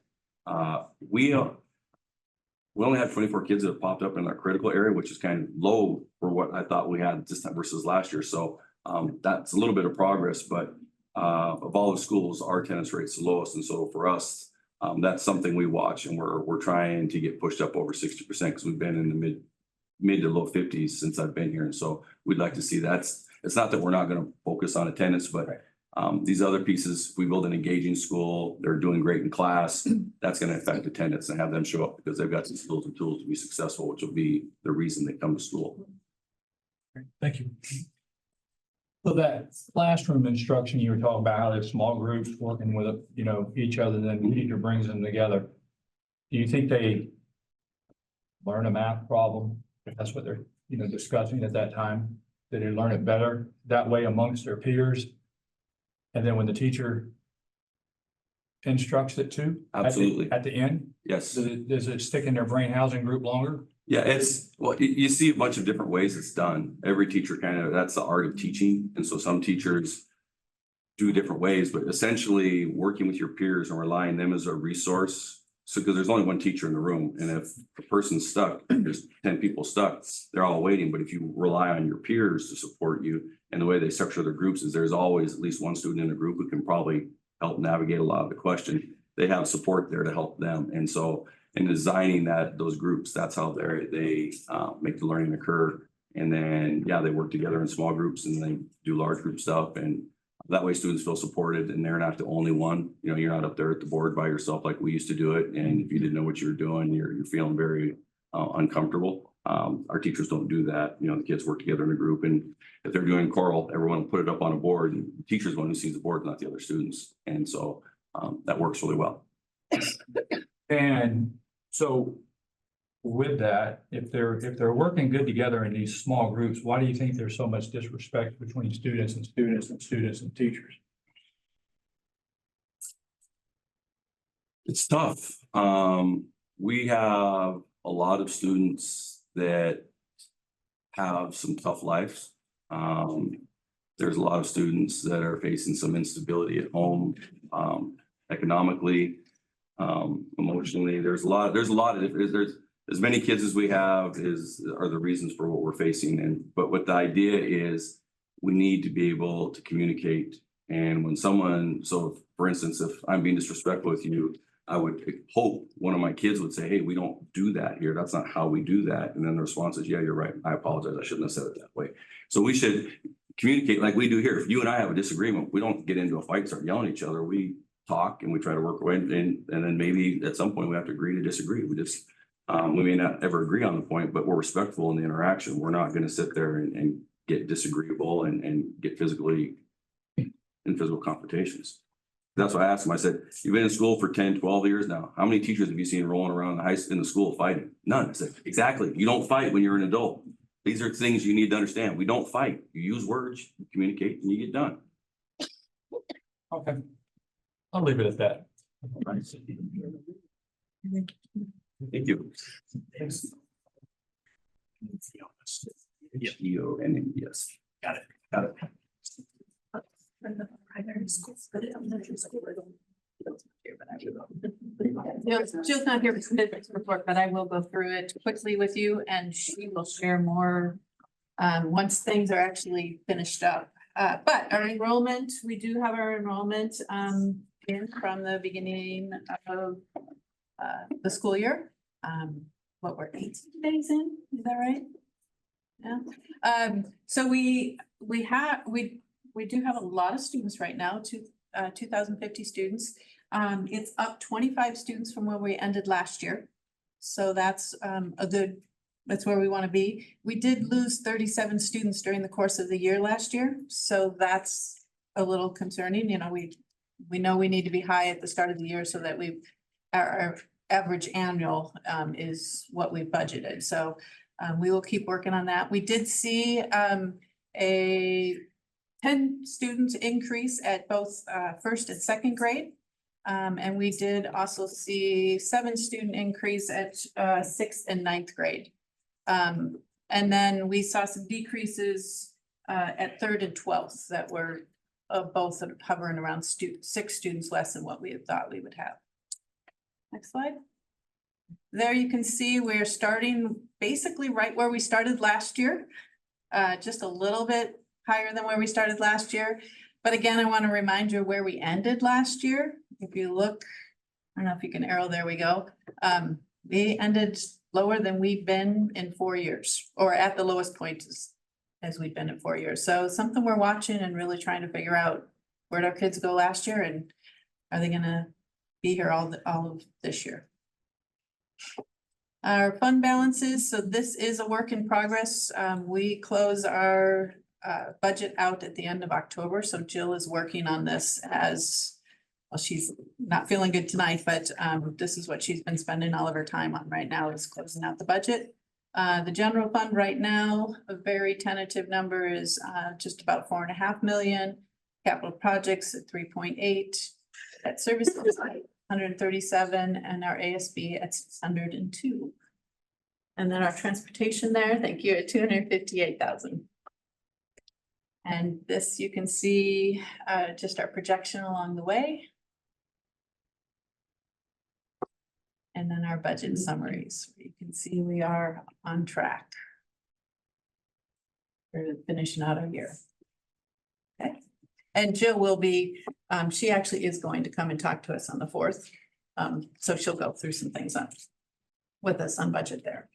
We only had 24 kids that have popped up in our critical area, which is kind of low for what I thought we had this time versus last year. So that's a little bit of progress, but of all the schools, our attendance rate's the lowest. And so for us, that's something we watch, and we're trying to get pushed up over 60% because we've been in the mid to low 50s since I've been here. And so we'd like to see that's it's not that we're not gonna focus on attendance, but these other pieces, we build an engaging school, they're doing great in class, that's gonna affect attendance and have them show up because they've got some skills and tools to be successful, which will be the reason they come to school. Thank you. So that classroom instruction, you were talking about how there's small groups working with, each other, then the teacher brings them together. Do you think they learn a math problem? If that's what they're, discussing at that time, did they learn it better that way amongst their peers? And then when the teacher instructs it too? Absolutely. At the end, Yes. does it stick in their brain housing group longer? Yeah, you see a bunch of different ways it's done. Every teacher that's the art of teaching. And so some teachers do different ways, but essentially working with your peers and relying them as a resource. So, because there's only one teacher in the room, and if a person's stuck, there's 10 people stuck, they're all waiting. But if you rely on your peers to support you, and the way they structure their groups is there's always at least one student in a group who can probably help navigate a lot of the question. They have support there to help them. And so in designing those groups, that's how they make the learning occur. And then, they work together in small groups and they do large group stuff. And that way students feel supported and they're not the only one. You're not up there at the board by yourself like we used to do it. And if you didn't know what you were doing, you're feeling very uncomfortable. Our teachers don't do that. The kids work together in a group, and if they're doing choral, everyone will put it up on a board, and the teacher's the one who sees the board, not the other students. And so that works really well. And so with that, if they're working good together in these small groups, why do you think there's so much disrespect between students and students and students and teachers? It's tough. We have a lot of students that have some tough lives. There's a lot of students that are facing some instability at home, economically, emotionally. There's as many kids as we have are the reasons for what we're facing. But what the idea is, we need to be able to communicate. And when so for instance, if I'm being disrespectful with you, I would hope one of my kids would say, hey, we don't do that here. That's not how we do that. And then the response is, yeah, you're right. I apologize. I shouldn't have said it that way. So we should communicate like we do here. If you and I have a disagreement, we don't get into a fight, start yelling at each other. We talk and we try to work away. And then maybe at some point we have to agree to disagree. We may not ever agree on the point, but we're respectful in the interaction. We're not going to sit there and get disagreeable and get physically in physical confrontations. That's why I asked him. I said, you've been in school for 10, 12 years now. How many teachers have you seen rolling around in the school fighting? None. I said, exactly. You don't fight when you're an adult. These are things you need to understand. We don't fight. You use words, you communicate, and you get done. Okay. I'll leave it at that. Thank you. Yes. Got it. Jill's not here for statistics report, but I will go through it quickly with you and she will share more once things are actually finished up. But our enrollment, we do have our enrollment in from the beginning of the school year. What we're 18 days in, is that right? Yeah. So we do have a lot of students right now, 2,050 students. It's up 25 students from where we ended last year. So that's that's where we want to be. We did lose 37 students during the course of the year last year. So that's a little concerning. We know we need to be high at the start of the year so that our average annual is what we budgeted. So we will keep working on that. We did see a 10 students increase at both first and second grade. And we did also see 7 student increase at 6th and 9th grade. And then we saw some decreases at 3rd and 12th that were both hovering around 6 students less than what we had thought we would have. Next slide. There you can see we're starting basically right where we started last year, just a little bit higher than where we started last year. But again, I want to remind you where we ended last year. If you look, I don't know if you can arrow, there we go. We ended lower than we've been in 4 years, or at the lowest point as we've been in 4 years. So something we're watching and really trying to figure out where'd our kids go last year and are they gonna be here all of this year? Our fund balances, so this is a work in progress. We close our budget out at the end of October, so Jill is working on this as, well, she's not feeling good tonight, but this is what she's been spending all of her time on right now is closing out the budget. The general fund right now, a very tentative number is just about 4.5 million. Capital projects at 3.8, debt services 137, and our ASB at 602. And then our transportation there, thank you, at 258,000. And this you can see just our projection along the way. And then our budget summaries. You can see we are on track for finishing out our year. Okay. And Jill will be, she actually is going to come and talk to us on the 4th. So she'll go through some things with us on budget there.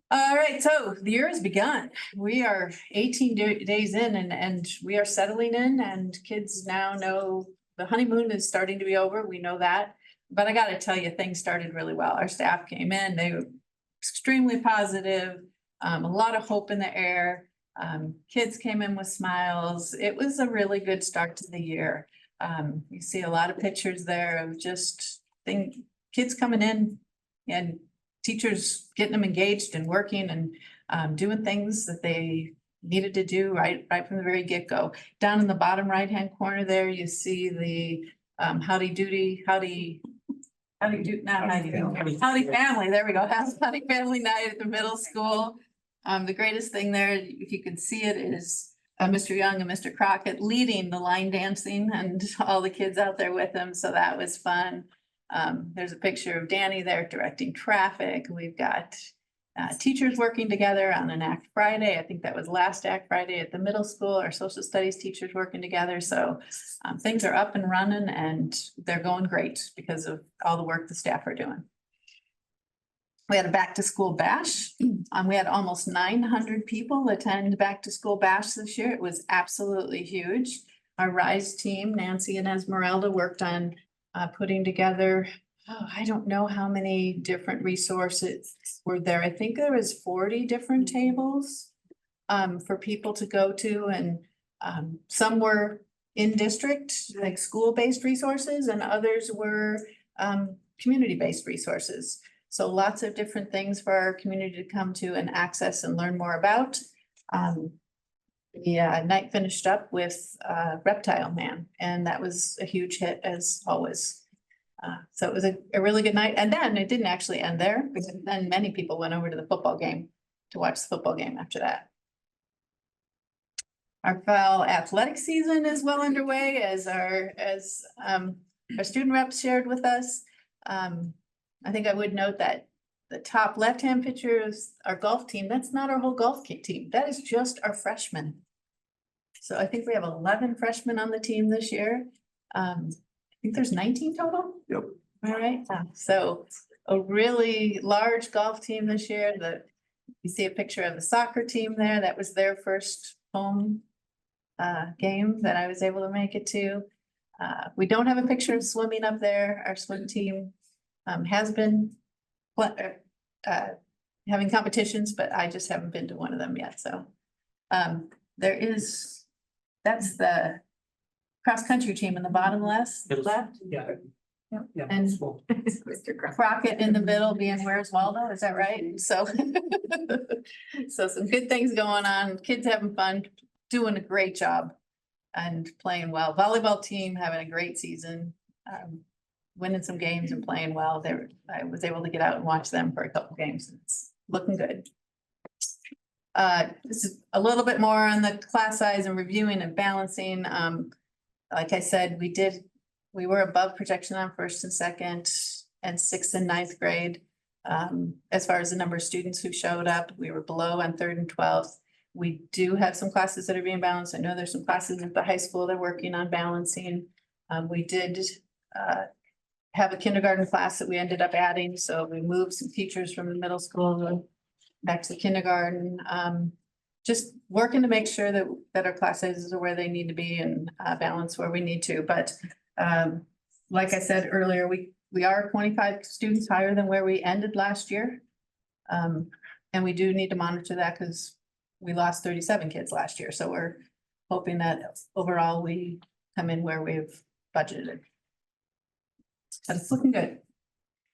All right, so the year has begun. We are 18 days in and we are settling in and kids now know the honeymoon is starting to be over. We know that. But I gotta tell you, things started really well. Our staff came in, they were extremely positive, a lot of hope in the air. Kids came in with smiles. It was a really good start to the year. You see a lot of pictures there of just kids coming in and teachers getting them engaged and working and doing things that they needed to do right from the very get-go. Down in the bottom right-hand corner there, you see the howdy family, there we go, howdy family night at the middle school. The greatest thing there, if you can see it, is Mr. Young and Mr. Crockett leading the line dancing and all the kids out there with them, so that was fun. There's a picture of Danny there directing traffic. We've got teachers working together on an ACT Friday. I think that was last ACT Friday at the middle school, our social studies teachers working together. So things are up and running and they're going great because of all the work the staff are doing. We had a back to school bash. We had almost 900 people attend back to school bash this year. It was absolutely huge. Our RISE team, Nancy and Esmeralda, worked on putting together, I don't know how many different resources were there. I think there was 40 different tables for people to go to, and some were in district, like school-based resources, and others were community-based resources. So lots of different things for our community to come to and access and learn more about. The night finished up with Reptile Man, and that was a huge hit as always. So it was a really good night. And then it didn't actually end there, because then many people went over to the football game to watch the football game after that. Our fall athletic season is well underway, as our student reps shared with us. I think I would note that the top left-hand picture is our golf team. That's not our whole golf team. That is just our freshmen. So I think we have 11 freshmen on the team this year. I think there's 19 total. Yep. All right, so a really large golf team this year. You see a picture of the soccer team there. That was their first home game that I was able to make it to. We don't have a picture of swimming up there. Our swim team has been having competitions, but I just haven't been to one of them yet. So that's the cross-country team in the bottom left. Yeah. Yeah. And Mr. Crockett in the middle being Where's Waldo, is that right? So so some good things going on, kids having fun, doing a great job and playing well. Volleyball team having a great season, winning some games and playing well. I was able to get out and watch them for a couple games. It's looking good. This is a little bit more on the class size and reviewing and balancing. Like I said, we were above projection on first and second and sixth and ninth grade. As far as the number of students who showed up, we were below on third and 12th. We do have some classes that are being balanced. I know there's some classes at the high school they're working on balancing. We did have a kindergarten class that we ended up adding, so we moved some teachers from the middle school back to the kindergarten. just working to make sure that our class sizes are where they need to be and balance where we need to, but like I said earlier, we are 25 students higher than where we ended last year. And we do need to monitor that because we lost 37 kids last year, so we're hoping that overall we come in where we've budgeted. But it's looking good.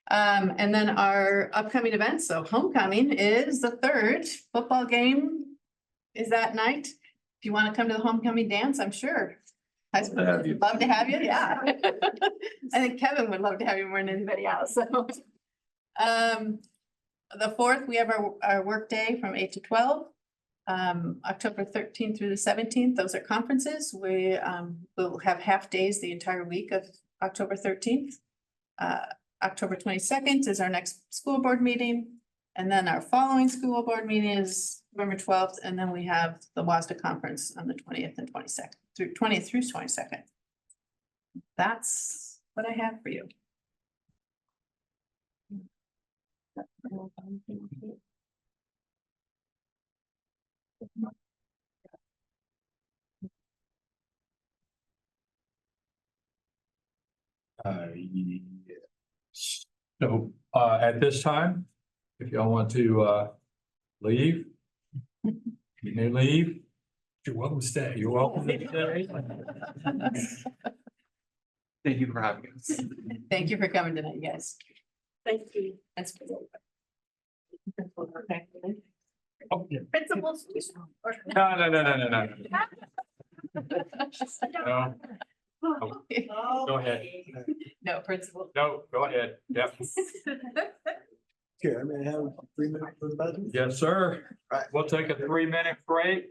And then our upcoming events, so homecoming is the 3rd, football game is that night. If you want to come to the homecoming dance, I'm sure. I'd love to have you, yeah. I think Kevin would love to have you more than anybody else, so. The 4th, we have our work day from 8 to 12. October 13th through the 17th, those are conferences. We will have half days the entire week of October 13th. October 22nd is our next school board meeting. And then our following school board meeting is November 12th. And then we have the WASDA conference on the 20th and 22nd through 20th through 22nd. That's what I have for you. Yes. So, at this time, if y'all want to, leave, you may leave. You're welcome to stay. You're welcome to stay. Thank you for having us. Thank you for coming tonight, you guys. Thank you. That's. Oh, yeah. Principals. No, no, no, no, no, no. No, go ahead. No, principal. No, go ahead. Yep. Okay, I'm gonna have 3 minutes for the budget. Yes, sir. Right. We'll take a 3-minute break.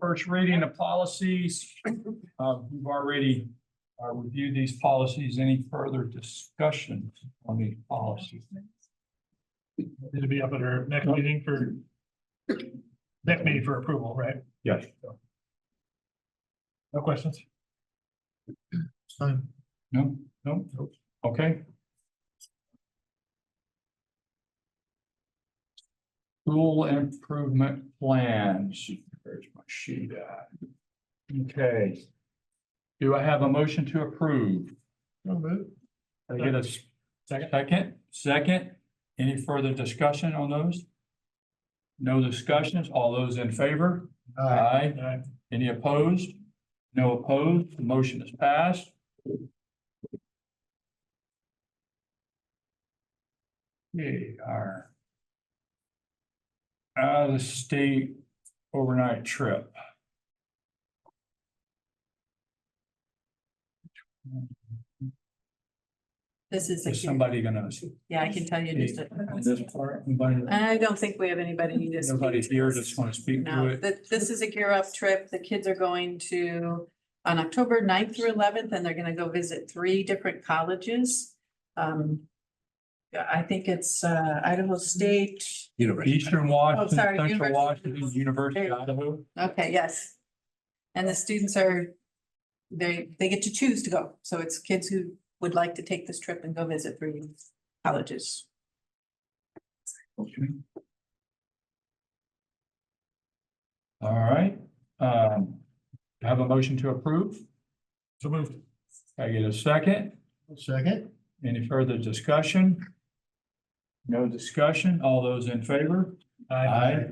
First reading of policies. We've already reviewed these policies. Any further discussion on these policies? It'll be up at our next meeting for approval, right? Yes. No questions? Fine. No, no, okay. School improvement plans. Where's my sheet at? Okay. Do I have a motion to approve? Can I get a second? Any further discussion on those? No discussions. All those in favor? Aye. Any opposed? No opposed. The motion is passed. Okay, our out of the state overnight trip. This is, Is somebody gonna? yeah, I can tell you just. This part, anybody? I don't think we have anybody to speak. Nobody to here this. just want to speak to No, it. this is a gear up trip. The kids are going to on October 9th through 11th, and they're gonna go visit 3 different colleges. Yeah, I think it's Idaho State. Eastern Washington, sorry, Central University. Washington, University of Idaho. Okay, yes. And the students are, they get to choose to go. So it's kids who would like to take this trip and go visit 3 colleges. Okay. All right, have a motion to approve. So moved. I get a second. Second. Any further discussion? No discussion. All those in favor? Aye.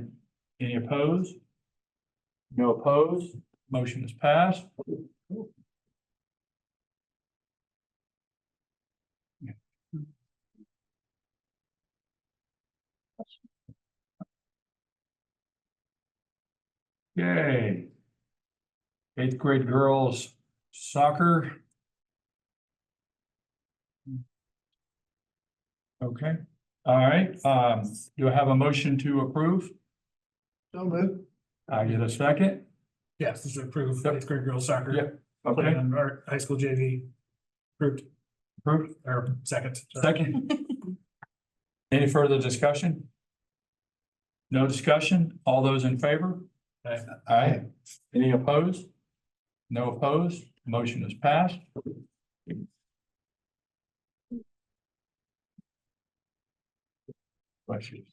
Any opposed? No opposed. Motion is passed. Yay. 8th grade girls soccer. Okay, all right, do I have a motion to approve? So moved. I get a second? Yes, this is approved, 8th grade girls soccer. Yep. Playing Okay, on our high school JV. Approved, approved, or second. sorry. second. Any further discussion? No discussion, all those in favor? Aye. Aye. Any opposed? No opposed, motion is passed. Questions?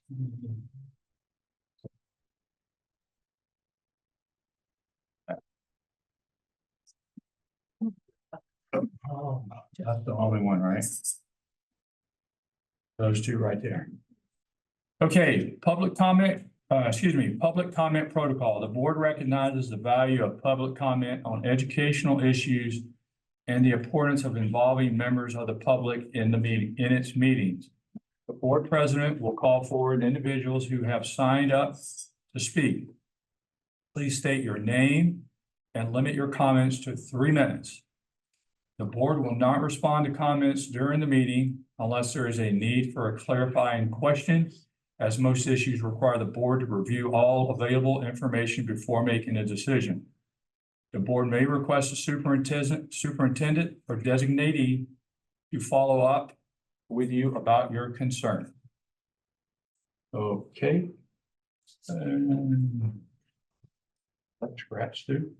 Oh, that's the only one, right? Those 2 right there. Okay, public comment, public comment protocol. The board recognizes the value of public comment on educational issues and the importance of involving members of the public in its meetings. The board president will call forward individuals who have signed up to speak. Please state your name and limit your comments to 3 minutes. The board will not respond to comments during the meeting unless there is a need for a clarifying question, as most issues require the board to review all available information before making a decision. The board may request a superintendent or designatee to follow up with you about your concern. Okay. Let's scratch through.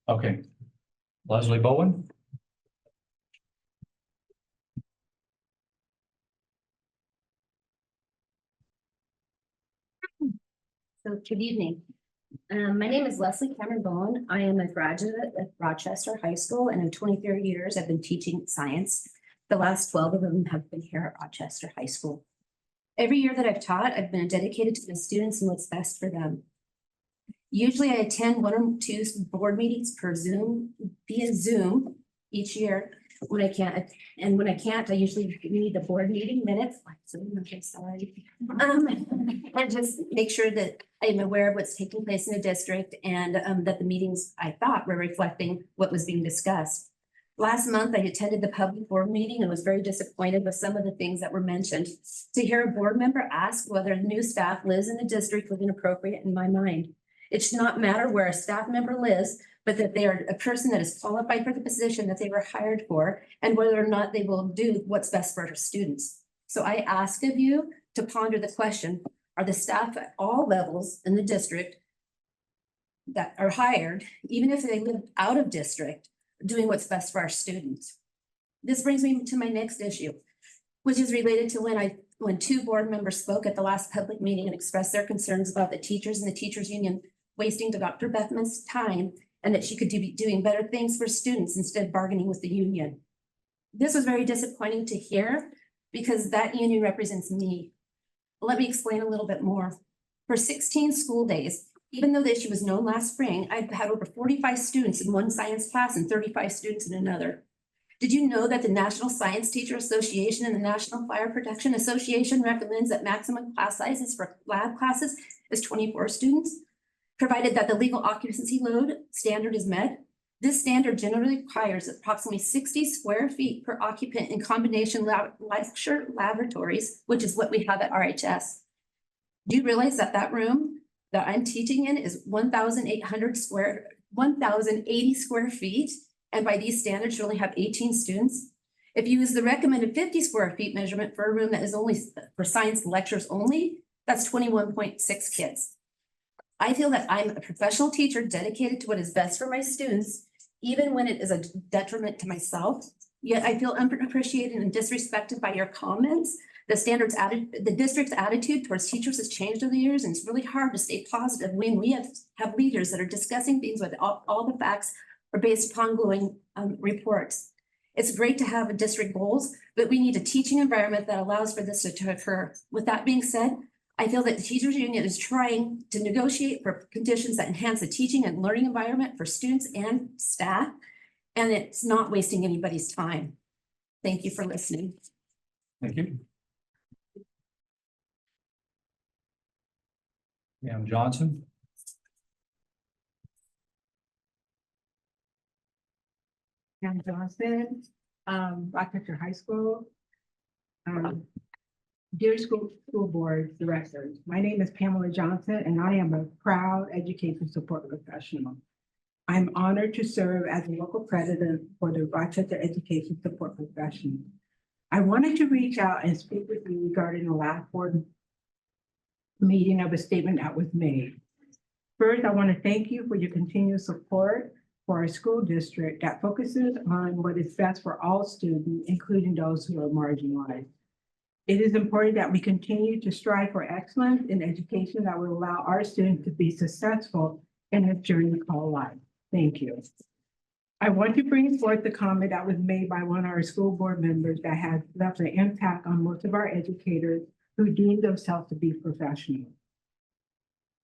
Okay. Leslie Bowen. So good evening. My name is Leslie Cameron Bowen. I am a graduate of Rochester High School, and in 23 years I've been teaching science. The last 12 of them have been here at Rochester High School. Every year that I've taught, I've been dedicated to the students and what's best for them. Usually I attend 1 or 2 board meetings via Zoom each year. When I can't, I usually need the board meeting minutes, like Zoom, okay, sorry. And just make sure that I'm aware of what's taking place in the district and that the meetings I thought were reflecting what was being discussed. Last month, I attended the public board meeting and was very disappointed with some of the things that were mentioned. To hear a board member ask whether the new staff lives in the district was inappropriate in my mind. It should not matter where a staff member lives, but that they are a person that is qualified for the position that they were hired for, and whether or not they will do what's best for our students. So I ask of you to ponder the question, are the staff at all levels in the district that are hired, even if they live out of district, doing what's best for our students? This brings me to my next issue, which is related to when two board members spoke at the last public meeting and expressed their concerns about the teachers and the teachers union wasting Dr. Beckman's time, and that she could be doing better things for students instead of bargaining with the union. This was very disappointing to hear because that union represents me. Let me explain a little bit more. For 16 school days, even though the issue was known last spring, I've had over 45 students in one science class and 35 students in another. Did you know that the National Science Teacher Association and the National Fire Protection Association recommends that maximum class sizes for lab classes is 24 students, provided that the legal occupancy load standard is met? This standard generally requires approximately 60 square feet per occupant in combination lecture laboratories, which is what we have at RHS. Do you realize that that room that I'm teaching in is 1,080 square feet? And by these standards, you only have 18 students. If you use the recommended 50 square feet measurement for a room that is only for science lectures only, that's 21.6 kids. I feel that I'm a professional teacher dedicated to what is best for my students, even when it is a detriment to myself. Yet I feel unappreciated and disrespected by your comments. The district's attitude towards teachers has changed over the years, and it's really hard to stay positive when we have leaders that are discussing things with all the facts are based upon glowing reports. It's great to have district goals, but we need a teaching environment that allows for this to occur. With that being said, I feel that the teachers union is trying to negotiate for conditions that enhance the teaching and learning environment for students and staff, and it's not wasting anybody's time. Thank you for listening. Thank you. Ma'am Johnson. Pam Johnson, Rochester High School. Dear school board directors, my name is Pamela Johnson, and I am a proud education support professional. I'm honored to serve as a local president for the Rochester Education Support Professional. I wanted to reach out and speak with you regarding the last board meeting of a statement that was made. First, I want to thank you for your continued support for our school district that focuses on what is best for all students, including those who are marginalized. It is important that we continue to strive for excellence in education that will allow our students to be successful in this journey called life. Thank you. I want to bring forth the comment that was made by one of our school board members that has left an impact on most of our educators who deem themselves to be professional.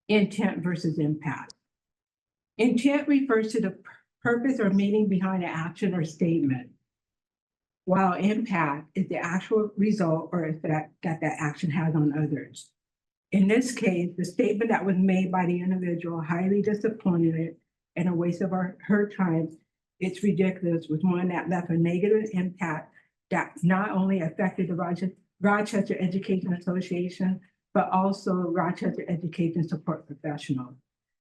Intent versus impact. Intent refers to the purpose or meaning behind an action or statement, while impact is the actual result or effect that action has on others. In this case, the statement that was made by the individual highly disappointed and a waste of her time, it's ridiculous, was one that left a negative impact that not only affected the Rochester Education Association, but also Rochester Education Support Professionals.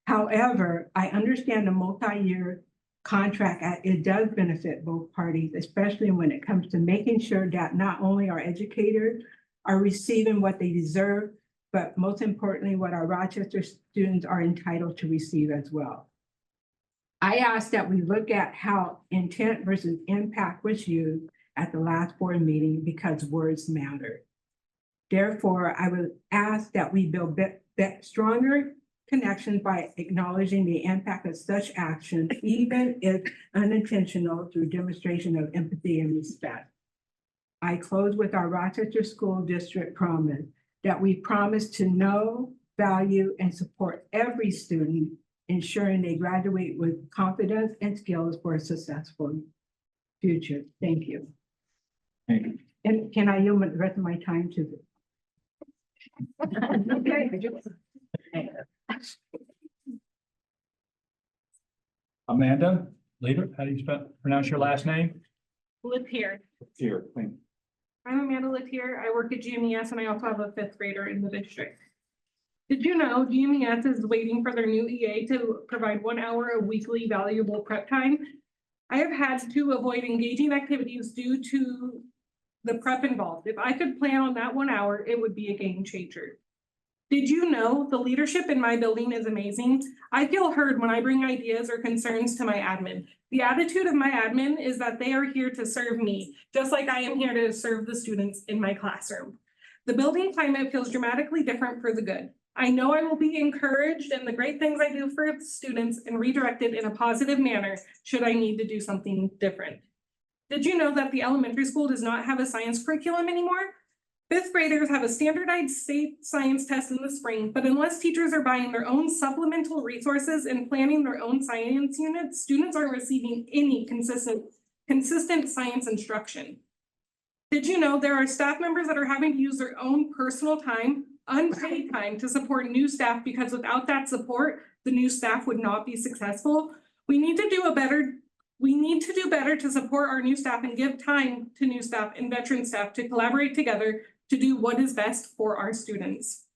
However, I understand the multi-year contract, it does benefit both parties, especially when it comes to making sure that not only our educators are receiving what they deserve, but most importantly, what our Rochester students are entitled to receive as well. I ask that we look at how intent versus impact was used at the last board meeting because words matter. Therefore, I would ask that we build stronger connections by acknowledging the impact of such action, even if unintentional, through demonstration of empathy and respect. I close with our Rochester School District promise that we promise to know, value, and support every student, ensuring they graduate with confidence and skills for a successful future. Thank you. Thank you. And can I yield the rest of my time to Amanda, leader, how do you pronounce your last name? Here. Here, thank you. I'm Amanda Here. I work at GMES and I also have a fifth grader in the district. Did you know GMES is waiting for their new EA to provide 1 hour of weekly valuable prep time? I have had to avoid engaging activities due to the prep involved. If I could plan on that 1 hour, it would be a game changer. Did you know the leadership in my building is amazing? I feel heard when I bring ideas or concerns to my admin. The attitude of my admin is that they are here to serve me, just like I am here to serve the students in my classroom. The building climate feels dramatically different for the good. I know I will be encouraged in the great things I do for students and redirected in a positive manner should I need to do something different. Did you know that the elementary school does not have a science curriculum anymore? Fifth graders have a standardized state science test in the spring, but unless teachers are buying their own supplemental resources and planning their own science units, students aren't receiving any consistent science instruction. Did you know there are staff members that are having to use their own personal time, unpaid time, to support new staff because without that support, the new staff would not be successful? We need to do better to support our new staff and give time to new staff and veteran staff to collaborate together to do what is best for our students.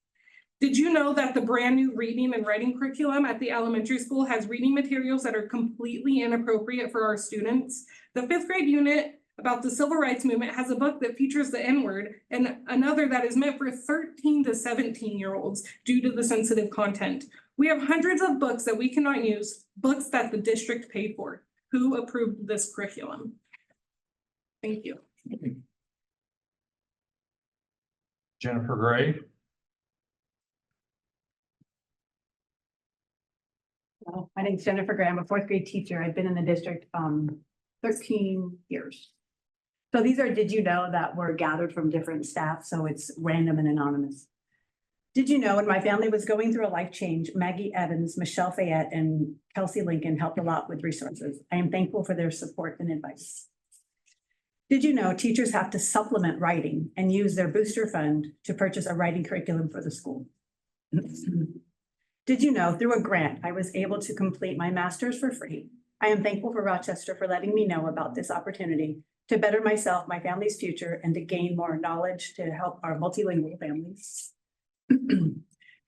Did you know that the brand new reading and writing curriculum at the elementary school has reading materials that are completely inappropriate for our students? The 5th grade unit about the civil rights movement has a book that features the N-word and another that is meant for 13 to 17-year-olds due to the sensitive content. We have hundreds of books that we cannot use, books that the district paid for. Who approved this curriculum? Thank you. Jennifer Gray. Well, my name's Jennifer Gray. I'm a 4th grade teacher. I've been in the district 13 years. So these are, did you know, that were gathered from different staff, so it's random and anonymous. Did you know when my family was going through a life change, Maggie Evans, Michelle Fayette, and Kelsey Lincoln helped a lot with resources. I am thankful for their support and advice. Did you know teachers have to supplement writing and use their booster fund to purchase a writing curriculum for the school? Did you know through a grant, I was able to complete my master's for free? I am thankful for Rochester for letting me know about this opportunity to better myself, my family's future, and to gain more knowledge to help our multilingual families.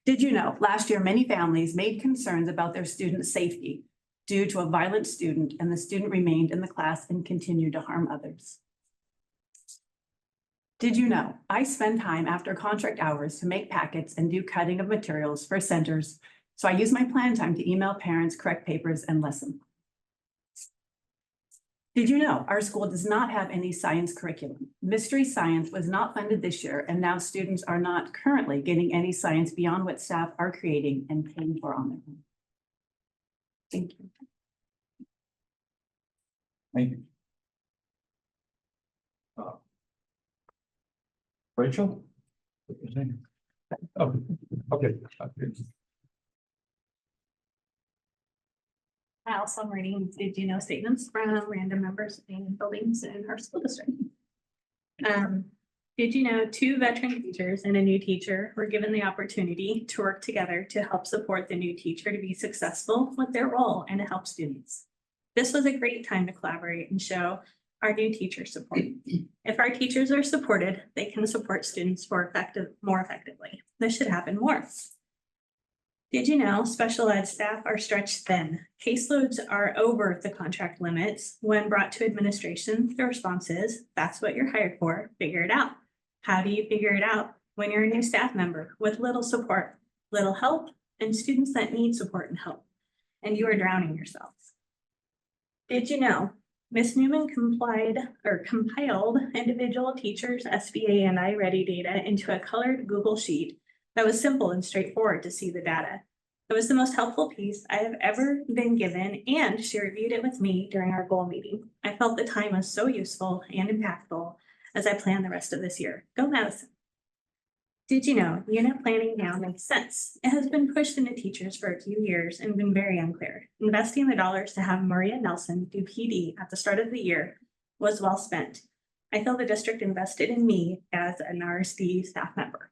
Did you know last year many families made concerns about their students' safety due to a violent student, and the student remained in the class and continued to harm others? Did you know I spend time after contract hours to make packets and do cutting of materials for centers, so I use my plan time to email parents, correct papers, and lesson. Did you know our school does not have any science curriculum? Mystery science was not funded this year, and now students are not currently getting any science beyond what staff are creating and paying for on their own. Thank you. Thank you. Rachel? Oh, okay. I also am reading, did you know, statements from random members in buildings in our school district. Did you know 2 veteran teachers and a new teacher were given the opportunity to work together to help support the new teacher to be successful with their role and to help students? This was a great time to collaborate and show our new teacher support. If our teachers are supported, they can support students more effectively. This should happen more. Did you know special ed staff are stretched thin? Caseloads are over the contract limits. When brought to administration, the response is, that's what you're hired for, figure it out. How do you figure it out? When you're a new staff member with little support, little help, and students that need support and help, and you are drowning yourself. Did you know Ms. Newman compiled individual teachers' SBA and I-Ready data into a colored Google sheet that was simple and straightforward to see the data. It was the most helpful piece I have ever been given, and she reviewed it with me during our goal meeting. I felt the time was so useful and impactful as I plan the rest of this year. Go Madison. Did you know unit planning now makes sense? It has been pushed into teachers for a few years and been very unclear. Investing the dollars to have Maria Nelson do PD at the start of the year was well spent. I feel the district invested in me as an RSD staff member.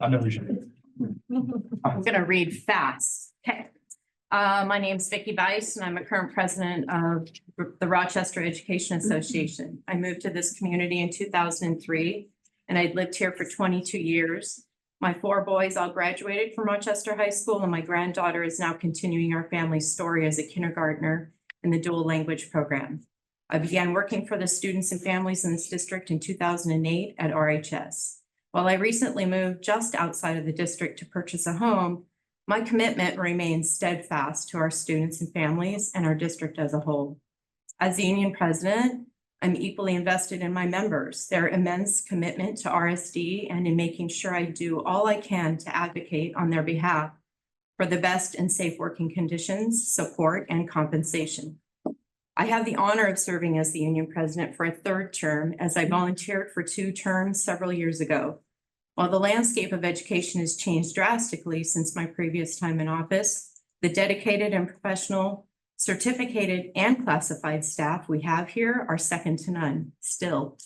I know you should. I'm gonna read fast. Okay. My name's Vicki Bice, and I'm a current president of the Rochester Education Association. I moved to this community in 2003, and I'd lived here for 22 years. My 4 boys all graduated from Rochester High School, and my granddaughter is now continuing our family story as a kindergartner in the dual language program. I began working for the students and families in this district in 2008 at RHS. While I recently moved just outside of the district to purchase a home, my commitment remains steadfast to our students and families and our district as a whole. As the union president, I'm equally invested in my members, their immense commitment to RSD, and in making sure I do all I can to advocate on their behalf for the best and safe working conditions, support, and compensation. I have the honor of serving as the union president for a 3rd term, as I volunteered for 2 terms several years ago. While the landscape of education has changed drastically since my previous time in office, the dedicated and professional, certificated and classified staff we have here are second to none still.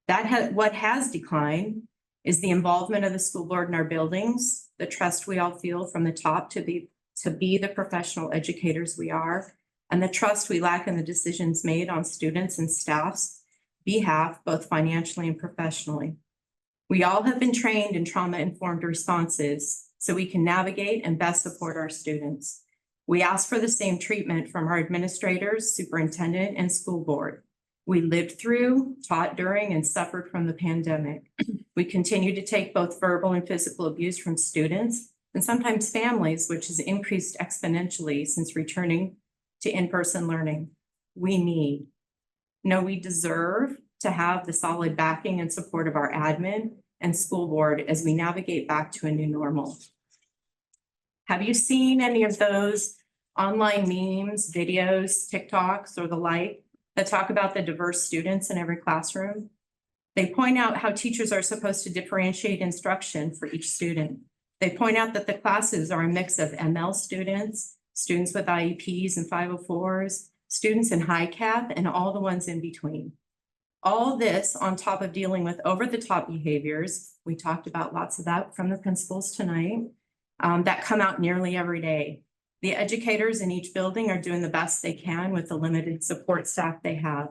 What has declined is the involvement of the school board in our buildings, the trust we all feel from the top to be the professional educators we are, and the trust we lack in the decisions made on students and staff's behalf, both financially and professionally. We all have been trained in trauma-informed responses so we can navigate and best support our students. We ask for the same treatment from our administrators, superintendent, and school board. We lived through, taught during, and suffered from the pandemic. We continue to take both verbal and physical abuse from students and sometimes families, which has increased exponentially since returning to in-person learning. We deserve to have the solid backing and support of our admin and school board as we navigate back to a new normal. Have you seen any of those online memes, videos, TikToks, or the like that talk about the diverse students in every classroom? They point out how teachers are supposed to differentiate instruction for each student. They point out that the classes are a mix of ML students, students with IEPs and 504s, students in high cap, and all the ones in between. All this on top of dealing with over-the-top behaviors, we talked about lots of that from the principals tonight, that come out nearly every day. The educators in each building are doing the best they can with the limited support staff they have.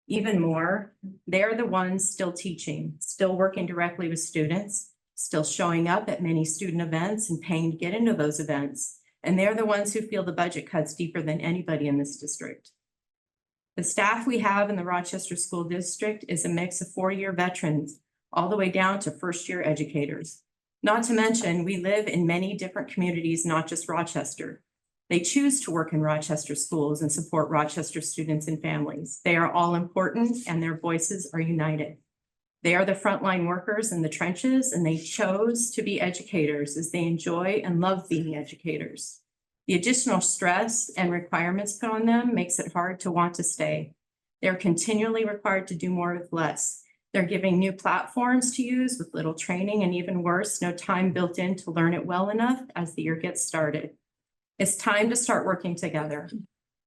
Even more, they're the ones still teaching, still working directly with students, still showing up at many student events and paying to get into those events. And they're the ones who feel the budget cuts deeper than anybody in this district. The staff we have in the Rochester School District is a mix of 4-year veterans all the way down to 1st-year educators. Not to mention, we live in many different communities, not just Rochester. They choose to work in Rochester schools and support Rochester students and families. They are all important and their voices are united. They are the frontline workers in the trenches, and they chose to be educators as they enjoy and love being educators. The additional stress and requirements put on them makes it hard to want to stay. They're continually required to do more with less. They're giving new platforms to use with little training, and even worse, no time built in to learn it well enough as the year gets started. It's time to start working together.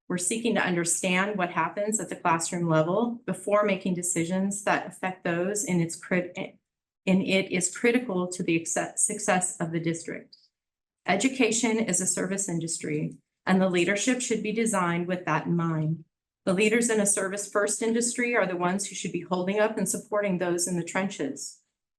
We're seeking to understand what happens at the classroom level before making decisions that affect those it is critical to the success of the district. Education is a service industry, and the leadership should be designed with that in mind. The leaders in a service-first industry are the ones who should be holding up and supporting those in the trenches.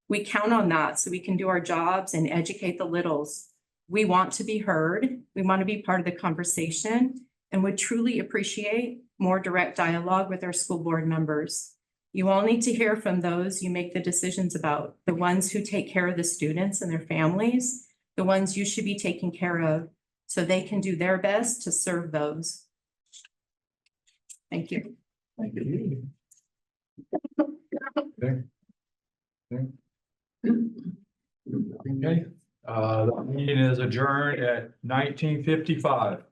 We count on that so we can do our jobs and educate the littles. We want to be heard, we want to be part of the conversation, and would truly appreciate more direct dialogue with our school board members. You all need to hear from those you make the decisions about, the ones who take care of the students and their families, the ones you should be taking care of, so they can do their best to serve those. Thank you. Thank you. Okay. Okay, the meeting is adjourned at 19:55.